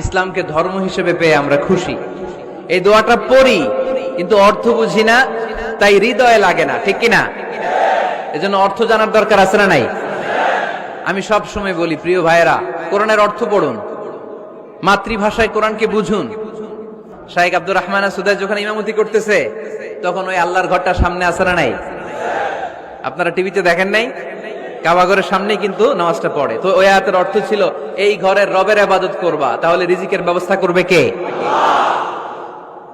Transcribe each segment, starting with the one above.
ইসলামকে ধর্ম হিসেবে পেয়ে আমরা খুশি। এই দোয়াটা পড়ি কিন্তু অর্থ বুঝি না, তাই হৃদয়ে লাগে না, ঠিক কিনা? এজন্য অর্থ জানার দরকার আছে না নাই? আমি সব সময় বলি, প্রিয় ভাইয়েরা, কোরআনের অর্থ পড়ুন, মাতৃভাষায় কোরআনকে বুঝুন। শাইখ আব্দুর রহমান সুদাই যখন ইমামতি করতেছে তখন ওই আল্লাহর ঘরটা সামনে আছে না নাই? আপনারা টিভিতে দেখেন নাই? কাবা ঘরের সামনেই কিন্তু নামাজটা পড়ে। তো ওই আয়াতের অর্থ ছিল, এই ঘরের রবের ইবাদত করবা, তাহলে রিজিকের ব্যবস্থা করবে কে?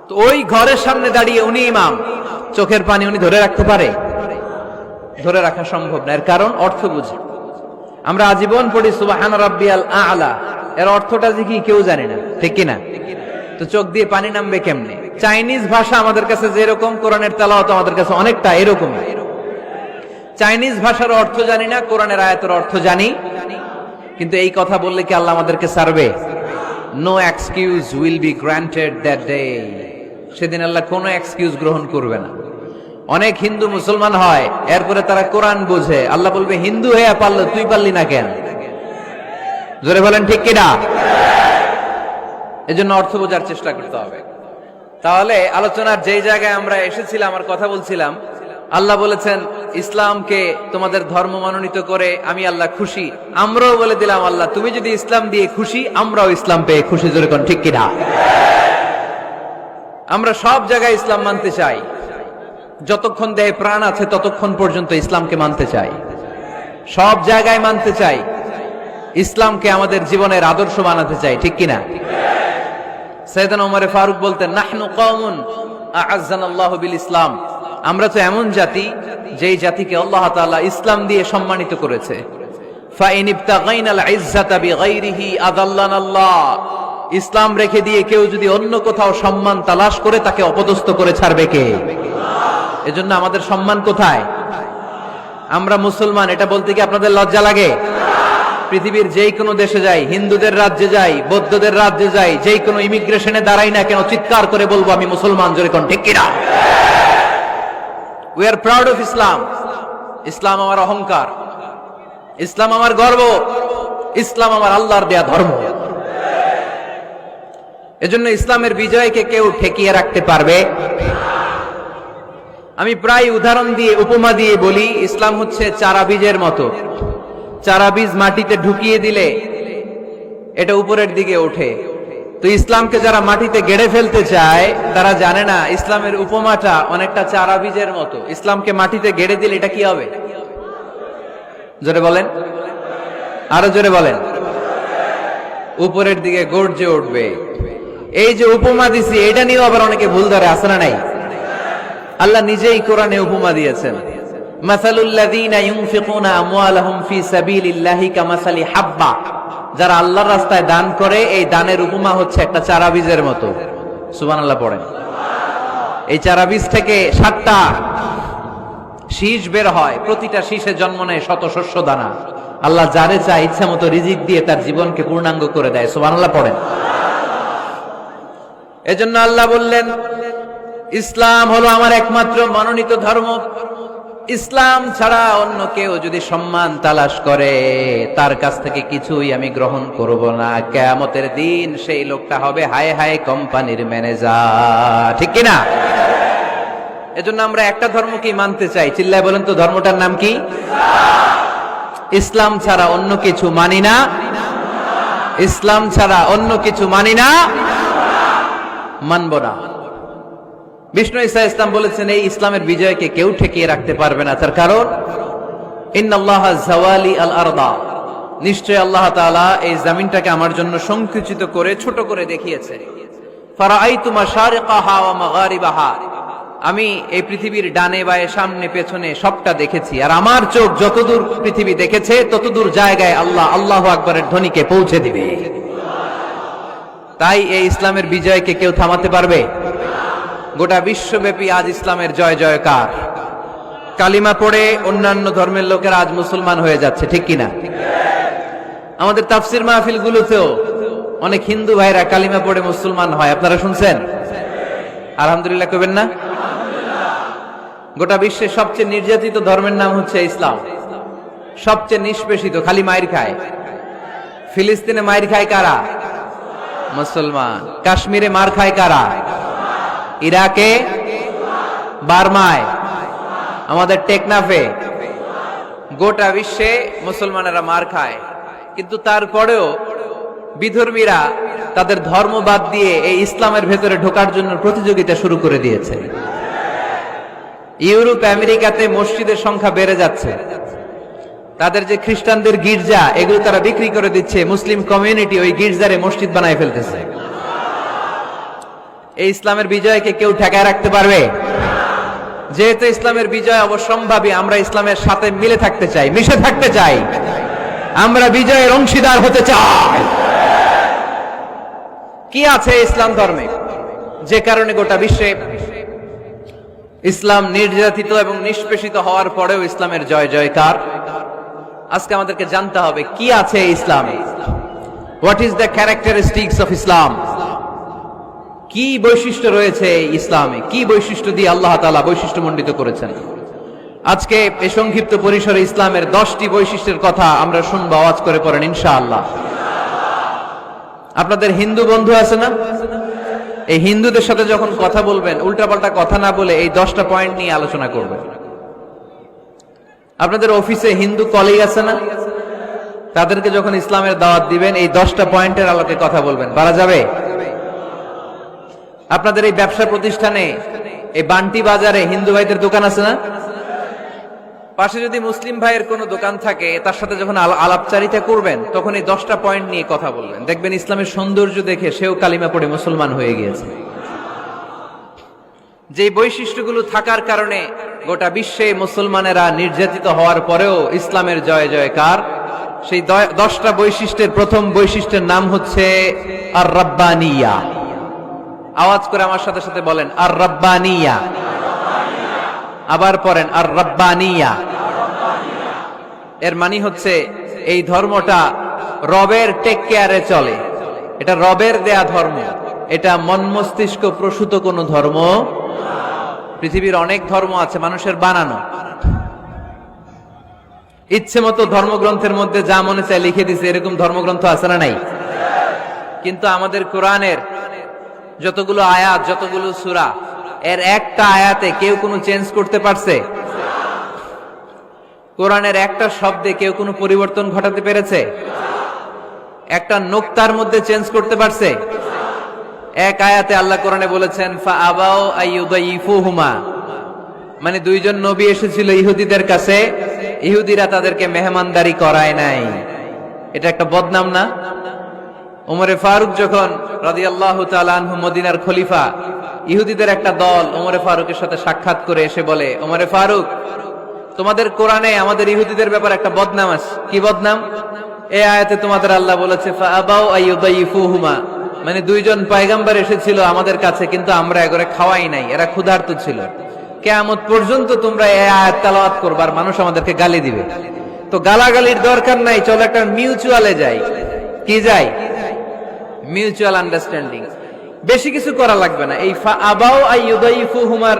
তো ওই ঘরের সামনে দাঁড়িয়ে উনি ইমাম, চোখের পানি উনি ধরে রাখতে পারে? ধরে রাখা সম্ভব না। এর কারণ অর্থ বুঝি। আমরা আজীবন পড়ি সুবহান রাব্বিয়াল আ'লা, এর অর্থটা যে কি কেউ জানে না, ঠিক কিনা? তো চোখ দিয়ে পানি নামবে কেমনে? চাইনিজ ভাষা আমাদের কাছে যেরকম, কোরআনের তেলাওয়াত আমাদের কাছে অনেকটা এরকমই। চাইনিজ ভাষার অর্থ জানি না, কোরআনের আয়াতের অর্থ জানি, কিন্তু এই কথা বললে কি আল্লাহ আমাদেরকে ছাড়বে? No excuse will be granted that day. সেদিন আল্লাহ কোনো এক্সকিউজ গ্রহণ করবে না। অনেক হিন্দু মুসলমান হয়, এরপরে তারা কোরআন বোঝে, আল্লাহ বলবে, হিন্দু হয়ে পারলো, তুই পারলি না কেন? জোরে বলেন ঠিক কিনা? এজন্য অর্থ বোঝার চেষ্টা করতে হবে। তাহলে আলোচনার যেই জায়গায় আমরা এসেছিলাম আর কথা বলছিলাম, আল্লাহ বলেছেন ইসলামকে তোমাদের ধর্ম মনোনীত করে আমি আল্লাহ খুশি। আমরাও বলে দিলাম, আল্লাহ তুমি যদি ইসলাম দিয়ে খুশি, আমরাও ইসলাম পেয়ে খুশি। জোরে কোন ঠিক কিনা? আমরা সব জায়গায় ইসলাম মানতে চাই। যতক্ষণ দেহে প্রাণ আছে ততক্ষণ পর্যন্ত ইসলামকে মানতে চাই, সব জায়গায় মানতে চাই। ইসলামকে আমাদের জীবনের আদর্শ বানাতে চাই, ঠিক কিনা? সাইয়েদনা ওমর ফারুক বলতেন, নাহনু কওমুন আ'আজ্জানাল্লাহু বিল ইসলাম। আমরা তো এমন জাতি, যেই জাতিকে আল্লাহ তাআলা ইসলাম দিয়ে সম্মানিত করেছে। ফাইন ইবতাগাইনাল ইজ্জাতা বিগাইরিহি আযাল্লানাল্লাহ। ইসলাম রেখে দিয়ে কেউ যদি অন্য কোথাও সম্মান তালাশ করে, তাকে অপদস্থ করে ছাড়বে কে? এজন্য আমাদের সম্মান কোথায়? আমরা মুসলমান, এটা বলতে কি আপনাদের লজ্জা লাগে? পৃথিবীর যেই কোনো দেশে যাই, হিন্দুদের রাজ্যে যাই, বৌদ্ধদের রাজ্যে যাই, যেই কোনো ইমিগ্রেশনে দাঁড়াই না কেন, চিৎকার করে বলবো আমি মুসলমান। জোরে কোন ঠিক কিনা? We are proud of Islam. ইসলাম আমার অহংকার, ইসলাম আমার গর্ব, ইসলাম আমার আল্লাহর দেয়া ধর্ম। এজন্য ইসলামের বিজয়কে কেউ ঠেকিয়ে রাখতে পারবে? আমি প্রায় উদাহরণ দিয়ে, উপমা দিয়ে বলি, ইসলাম হচ্ছে চারা বীজের মতো। চারা বীজ মাটিতে ঢুকিয়ে দিলে এটা উপরের দিকে ওঠে। তো ইসলামকে যারা মাটিতে গেড়ে ফেলতে চায়, তারা জানে না ইসলামের উপমাটা অনেকটা চারা বীজের মতো। ইসলামকে মাটিতে গেড়ে দিলে এটা কি হবে? জোরে বলেন, আরো জোরে বলেন। উপরের দিকে গর্জে উঠবে। এই যে উপমা দিছি, এটা নিয়েও আবার অনেকে ভুল ধরে, আছে না নাই? আল্লাহ নিজেই কোরআনে উপমা দিয়েছেন, মাসালুল লাযীনা ইউনফিকুনা আমওয়ালাহুম ফি সাবিলিল্লাহি কামাসালি হাব্বা। যারা আল্লাহর রাস্তায় দান করে, এই দানের উপমা হচ্ছে একটা চারা বীজের মতো। সুবহানাল্লাহ পড়েন। এই চারা বীজ থেকে 7টা শীষ বের হয়, প্রতিটা শীষে জন্ম নেয় শত শস্য দানা। আল্লাহ যারে চায় ইচ্ছা মতো রিজিক দিয়ে তার জীবনকে পূর্ণাঙ্গ করে দেয়। সুবহানাল্লাহ পড়েন। এজন্য আল্লাহ বললেন, ইসলাম হলো আমার একমাত্র মনোনীত ধর্ম। ইসলাম ছাড়া অন্য কেউ যদি সম্মান তালাশ করে, তার কাছ থেকে কিছুই আমি গ্রহণ করব না। কিয়ামতের দিন সেই লোকটা হবে হায় হায় কোম্পানির ম্যানেজার, ঠিক কিনা? এজন্য আমরা একটা ধর্মকেই মানতে চাই। চিল্লায় বলেন তো, ধর্মটার নাম কি? ইসলাম ছাড়া অন্য কিছু মানি না। ইসলাম ছাড়া অন্য কিছু মানি না, মানব না। বিষ্ণু ঈসা ইসলাম বলেছেন, এই ইসলামের বিজয়কে কেউ ঠেকিয়ে রাখতে পারবে না। তার কারণ, ইন্নাল্লাহা যাওয়ালি আল আরদা, নিশ্চয় আল্লাহ তাআলা এই জমিনটাকে আমার জন্য সংকুচিত করে, ছোট করে দেখিয়েছে। ফারাআইতু মাশারিকাহা ওয়া মাগারিবাহা, আমি এই পৃথিবীর ডানে বায়ে সামনে পেছনে সবটা দেখেছি। আর আমার চোখ যতদূর পৃথিবী দেখেছে, ততদূর জায়গায় আল্লাহ আল্লাহু আকবারের ধ্বনিকে পৌঁছে দিবে। তাই এই ইসলামের বিজয়কে কেউ থামাতে পারবে? গোটা বিশ্বব্যাপী আজ ইসলামের জয় জয়কার। কালিমা পড়ে অন্যান্য ধর্মের লোকেরা আজ মুসলমান হয়ে যাচ্ছে, ঠিক কিনা? আমাদের তাফসির মাহফিল গুলোতেও অনেক হিন্দু ভাইরা কালিমা পড়ে মুসলমান হয়, আপনারা শুনছেন? আলহামদুলিল্লাহ কইবেন না? গোটা বিশ্বের সবচেয়ে নির্যাতিত ধর্মের নাম হচ্ছে ইসলাম। সবচেয়ে নিষ্পেষিত, খালি মাইর খায়। ফিলিস্তিনে মাইর খায় কারা? মুসলমান। কাশ্মীরে মার খায় কারা? ইরাকে, বার্মায়, আমাদের টেকনাফে, গোটা বিশ্বে মুসলমানেরা মার খায়। কিন্তু তারপরেও বিধর্মীরা তাদের ধর্ম বাদ দিয়ে এই ইসলামের ভেতরে ঢোকার জন্য প্রতিযোগিতা শুরু করে দিয়েছে। ইউরোপ আমেরিকাতে মসজিদের সংখ্যা বেড়ে যাচ্ছে। তাদের যে খ্রিস্টানদের গির্জা, এগুলো তারা বিক্রি করে দিচ্ছে। মুসলিম কমিউনিটি ওই গির্জারে মসজিদ বানায় ফেলতেছে। এই ইসলামের বিজয়কে কেউ ঠেকায় রাখতে পারবে? যেহেতু ইসলামের বিজয় অবশ্যম্ভাবী, আমরা ইসলামের সাথে মিলে থাকতে চাই, মিশে থাকতে চাই, আমরা বিজয়ের অংশীদার হতে চাই। কি আছে ইসলাম ধর্মে যে কারণে গোটা বিশ্বে ইসলাম নির্যাতিত এবং নিষ্পেষিত হওয়ার পরেও ইসলামের জয় জয়কার? আজকে আমাদেরকে জানতে হবে কি আছে ইসলামে। What is the characteristics of Islam? কি বৈশিষ্ট্য রয়েছে ইসলামে? কি বৈশিষ্ট্য দিয়ে আল্লাহ তাআলা বৈশিষ্ট্য মণ্ডিত করেছেন? আজকে এই সংক্ষিপ্ত পরিসরে ইসলামের 10টি বৈশিষ্ট্যের কথা আমরা শুনবো। আওয়াজ করে পড়েন ইনশাআল্লাহ। আপনাদের হিন্দু বন্ধু আছে না? এই হিন্দুদের সাথে যখন কথা বলবেন, উল্টাপাল্টা কথা না বলে এই 10টা পয়েন্ট নিয়ে আলোচনা করবেন। আপনাদের অফিসে হিন্দু কলিগ আছে না? তাদেরকে যখন ইসলামের দাওয়াত দিবেন, এই 10টা পয়েন্টের আলোকে কথা বলবেন। পারা যাবে? আপনাদের এই ব্যবসা প্রতিষ্ঠানে, এই বান্টি বাজারে হিন্দু ভাইদের দোকান আছে না? পাশে যদি মুসলিম ভাইয়ের কোনো দোকান থাকে, তার সাথে যখন আলাপচারিতা করবেন, তখন এই 10টা পয়েন্ট নিয়ে কথা বলবেন। দেখবেন ইসলামের সৌন্দর্য দেখে সেও কালিমা পড়ে মুসলমান হয়ে গিয়েছে। যে বৈশিষ্ট্যগুলো থাকার কারণে গোটা বিশ্বে মুসলমানেরা নির্যাতিত হওয়ার পরেও ইসলামের জয় জয়কার, সেই 10টা বৈশিষ্ট্যের প্রথম বৈশিষ্ট্যের নাম হচ্ছে আর রাব্বানিয়া। আওয়াজ করে আমার সাথে সাথে বলেন আর রাব্বানিয়া। আবার পড়েন আর রাব্বানিয়া। এর মানে হচ্ছে এই ধর্মটা রবের টেক কেয়ারে চলে। এটা রবের দেয়া ধর্ম। এটা মন মস্তিষ্ক প্রসূত কোনো ধর্ম। পৃথিবীর অনেক ধর্ম আছে মানুষের বানানো। ইচ্ছে মতো ধর্মগ্রন্থের মধ্যে যা মনে চায় লিখে দিছে, এরকম ধর্মগ্রন্থ আছে না নাই? কিন্তু আমাদের কোরআনের যতগুলো আয়াত, যতগুলো সূরা, এর একটা আয়াতে কেউ কোনো চেঞ্জ করতে পারছে? কোরআনের একটা শব্দে কেউ কোনো পরিবর্তন ঘটাতে পেরেছে? একটা নোক্তার মধ্যে চেঞ্জ করতে পারছে? এক আয়াতে আল্লাহ কোরআনে বলেছেন ফাআবাউ আইয়ুদাইফুহুমা, মানে দুইজন নবী এসেছিল ইহুদিদের কাছে, ইহুদিরা তাদেরকে মেহমানদারি করায় নাই। এটা একটা বদনাম না? ওমরে ফারুক যখন রাদিয়াল্লাহু তাআলা আনহু মদিনার খলিফা, ইহুদিদের একটা দল ওমরে ফারুকের সাথে সাক্ষাৎ করে এসে বলে, ওমরে ফারুক, তোমাদের কোরআনে আমাদের ইহুদিদের ব্যাপারে একটা বদনাম আছে। কি বদনাম? এই আয়াতে তোমাদের আল্লাহ বলেছে ফাআবাউ আইয়ুদাইফুহুমা, মানে দুইজন পয়গম্বর এসেছিল আমাদের কাছে, কিন্তু আমরা এগরে খাওয়াই নাই, এরা ক্ষুধার্ত ছিল। কিয়ামত পর্যন্ত তোমরা এই আয়াত তেলাওয়াত করবে আর মানুষ আমাদেরকে গালি দিবে। তো গালাগালির দরকার নাই, চলো একটা মিউচুয়ালে যাই। কি যাই? Mutual understanding. বেশি কিছু করা লাগবে না। এই ফাআবাউ আইয়ুদাইফুহুমার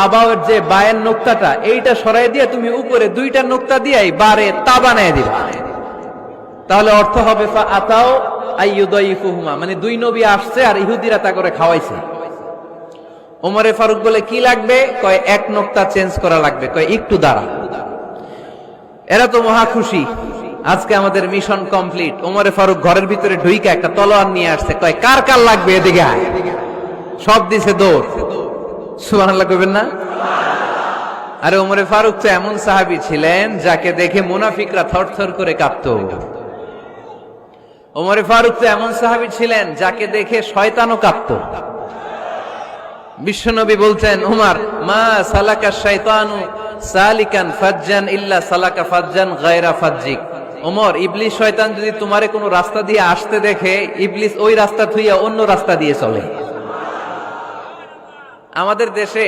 আবাউর যে বায়ের নোক্তাটা, এইটা সরাই দিয়ে তুমি উপরে দুইটা নোক্তা দিয়ে বারে তা বানায় দিবা। তাহলে অর্থ হবে ফাআতাউ আইয়ুদাইফুহুমা, মানে দুই নবী আসছে আর ইহুদিরা তা করে খাওয়াইছে। ওমরে ফারুক বলে কি লাগবে? কয় এক নোক্তা চেঞ্জ করা লাগবে। কয় একটু দাঁড়া। এরা তো মহা খুশি, আজকে আমাদের মিশন কমপ্লিট। ওমরে ফারুক ঘরের ভিতরে ঢুইকা একটা তলোয়ার নিয়ে আসছে। কয় কার কার লাগবে এদিকে আয়। সব দিছে দৌড়। সুবহানাল্লাহ কইবেন না? আরে ওমরে ফারুক তো এমন সাহাবী ছিলেন যাকে দেখে মুনাফিকরা থরথর করে কাঁপতো। ওমরে ফারুক তো এমন সাহাবী ছিলেন যাকে দেখে শয়তানও কাঁপতো। বিশ্বনবী বলতেন, উমর মা সালাকা শাইতানু সালিকান ফাজ্জান ইল্লা সালাকা ফাজ্জান গায়রা ফাজ্জিক। ওমর, ইবলিস শয়তান যদি তোমারে কোনো রাস্তা দিয়ে আসতে দেখে, ইবলিস ওই রাস্তা থুইয়া অন্য রাস্তা দিয়ে চলে। আমাদের দেশে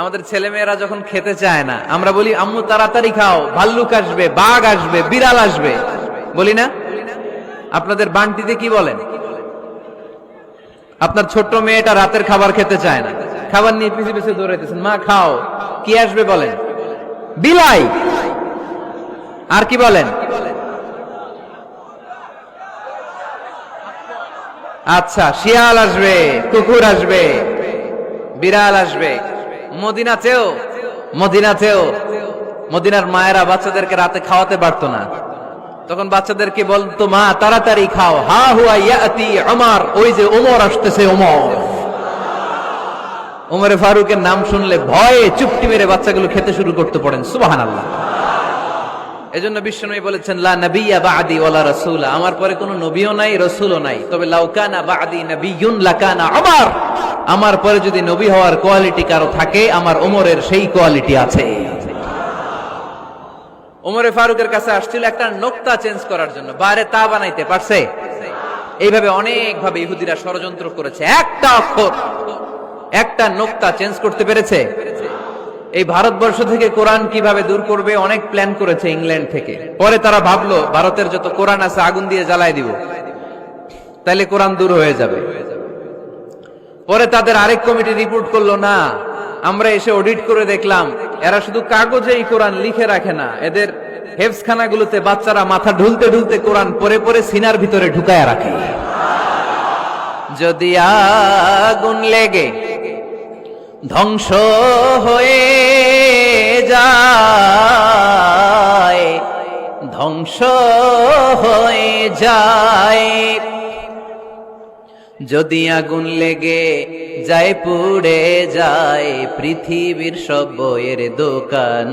আমাদের ছেলেমেয়েরা যখন খেতে চায় না, আমরা বলি আম্মু তাড়াতাড়ি খাও, ভাল্লুক আসবে, বাঘ আসবে, বিড়াল আসবে, বলি না? আপনাদের বান্টিতে কি বলেন? আপনার ছোট্ট মেয়েটা রাতের খাবার খেতে চায় না, খাবার নিয়ে পিছে পিছে দৌড়াইতেছেন, মা খাও, কি আসবে বলেন? বিলাই। আর কি বলেন? আচ্ছা, শিয়াল আসবে, কুকুর আসবে, বিড়াল আসবে। মদিনাতেও মদিনার মায়েরা বাচ্চাদেরকে রাতে খাওয়াতে পারতো না, তখন বাচ্চাদেরকে বলতো, মা তাড়াতাড়ি খাও, হা হুয়া ইয়াতি ওমর, ওই যে ওমর আসতেছে। ওমরে ফারুকের নাম শুনলে ভয়ে চুপটি মেরে বাচ্চাগুলো খেতে শুরু করতে পড়েন। সুবহানাল্লাহ। এজন্য বিশ্বনবী বলেছেন, লা নাবিয়্যা বা'দি ওয়ালা রাসূলা, আমার পরে কোনো নবীও নাই, রাসূলও নাই, তবে লাউ কানা বা'দি নাবিয়্যুন লাকানা ওমর, আমার পরে যদি নবী হওয়ার কোয়ালিটি কারো থাকে, আমার ওমরের সেই কোয়ালিটি আছে। ওমরে ফারুকের কাছে আসছিল একটা নোক্তা চেঞ্জ করার জন্য, বাইরে তা বানাইতে পারছে? এইভাবে অনেক ভাবে ইহুদিরা ষড়যন্ত্র করেছে, একটা অক্ষর, একটা নোক্তা চেঞ্জ করতে পেরেছে? এই ভারতবর্ষ থেকে কোরআন কিভাবে দূর করবে অনেক প্ল্যান করেছে ইংল্যান্ড থেকে। পরে তারা ভাবলো ভারতের যত কোরআন আছে আগুন দিয়ে জ্বালায় দিব, তাইলে কোরআন দূর হয়ে যাবে। পরে তাদের আরেক কমিটি রিপোর্ট করলো, না, আমরা এসে অডিট করে দেখলাম এরা শুধু কাগজেই কোরআন লিখে রাখে না, এদের হেফজখানাগুলোতে বাচ্চারা মাথা ঢুলতে ঢুলতে কোরআন পরে পরে সিনার ভিতরে ঢুকায় রাখে। যদি আগুন লেগে ধ্বংস হয়ে যায়, ধ্বংস হয়ে যায়, যদি আগুন লেগে যায় পুড়ে যায় পৃথিবীর সব বইয়ের দোকান,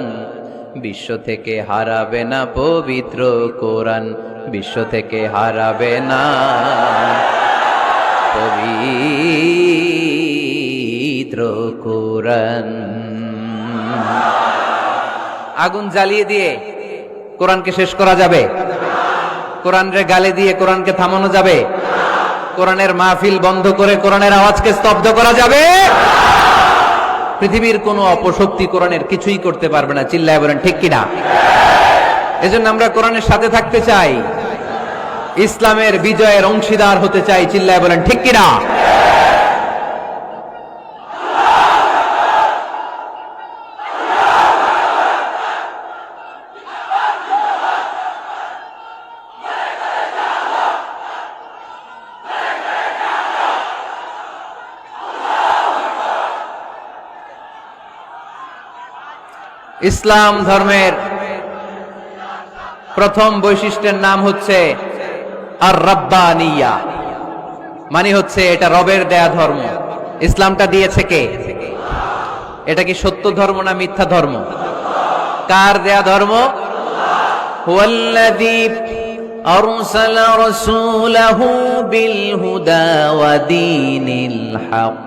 বিশ্ব থেকে হারাবে না পবিত্র কোরআন, বিশ্ব থেকে হারাবে না পবিত্র কোরআন। আগুন জ্বালিয়ে দিয়ে কোরআনকে শেষ করা যাবে? কোরআনের গালে দিয়ে কোরআনকে থামানো যাবে? কোরআনের মাহফিল বন্ধ করে কোরআনের আওয়াজকে স্তব্ধ করা যাবে? পৃথিবীর কোনো অপশক্তি কোরআনের কিছুই করতে পারবে না। চিল্লায় বলেন ঠিক কিনা? এজন্য আমরা কোরআনের সাথে থাকতে চাই, ইসলামের বিজয়ের অংশীদার হতে চাই। চিল্লায় বলেন ঠিক কিনা? ইসলাম ধর্মের প্রথম বৈশিষ্ট্যের নাম হচ্ছে আর রাব্বানিয়া, মানে হচ্ছে এটা রবের দেয়া ধর্ম। ইসলামটা দিয়েছে কে? এটা কি সত্য ধর্ম না মিথ্যা ধর্ম? কার দেয়া ধর্ম? হুয়াল্লাযী আরসালা রাসূলাহু বিল হুদা ওয়া দীনিল হক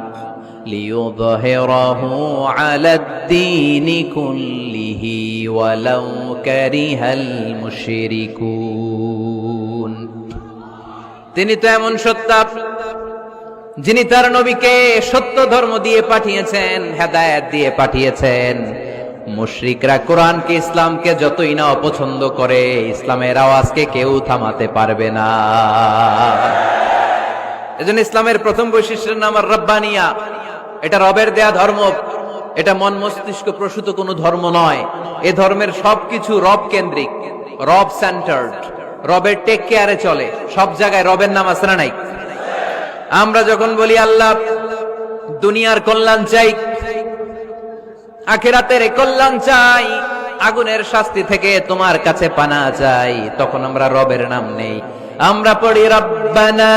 লিইয়ুযহিরাহু আলাদ-দীনি কুল্লিহি ওয়ালাউ কারিহাল মুশরিকুন। তিনি তো এমন সত্তা যিনি তার নবীকে সত্য ধর্ম দিয়ে পাঠিয়েছেন, হেদায়েত দিয়ে পাঠিয়েছেন। মুশরিকরা কোরআনকে, ইসলামকে যতই না অপছন্দ করে, ইসলামের আওয়াজকে কেউ থামাতে পারবে না। এজন্য ইসলামের প্রথম বৈশিষ্ট্যের নাম আর রাব্বানিয়া। এটা রবের দেয়া ধর্ম, এটা মন মস্তিষ্ক প্রসূত কোনো ধর্ম নয়। এ ধর্মের সবকিছু রব কেন্দ্রিক, রব সেন্টার্ড, রবের টেক কেয়ারে চলে। সব জায়গায় রবের নাম আছে না নাই? আমরা যখন বলি আল্লাহ দুনিয়ার কল্যাণ চাই, আখিরাতের কল্যাণ চাই, আগুনের শাস্তি থেকে তোমার কাছে পানা চাই, তখন আমরা রবের নাম নেই। আমরা পড়ি রব্বানা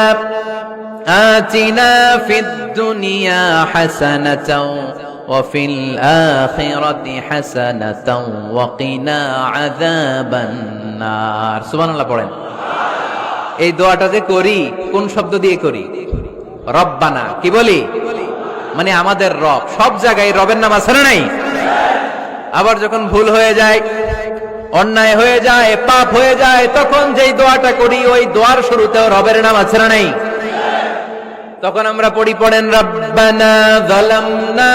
আতিনা ফিদ দুনিয়া হাসানাতাও ওয়া ফিল আখিরাতি হাসানাতাও ওয়া কিনা আযাবান নার। সুবহানাল্লাহ পড়েন। এই দোয়াটা যে করি, কোন শব্দ দিয়ে করি? রব্বানা। কি বলি? মানে আমাদের রব। সব জায়গায় রবের নাম আছে না নাই? আবার যখন ভুল হয়ে যায়, অন্যায় হয়ে যায়, পাপ হয়ে যায়, তখন যেই দোয়াটা করি ওই দোয়ার শুরুতেও রবের নাম আছে না নাই? তখন আমরা পড়েন রব্বানা যালামনা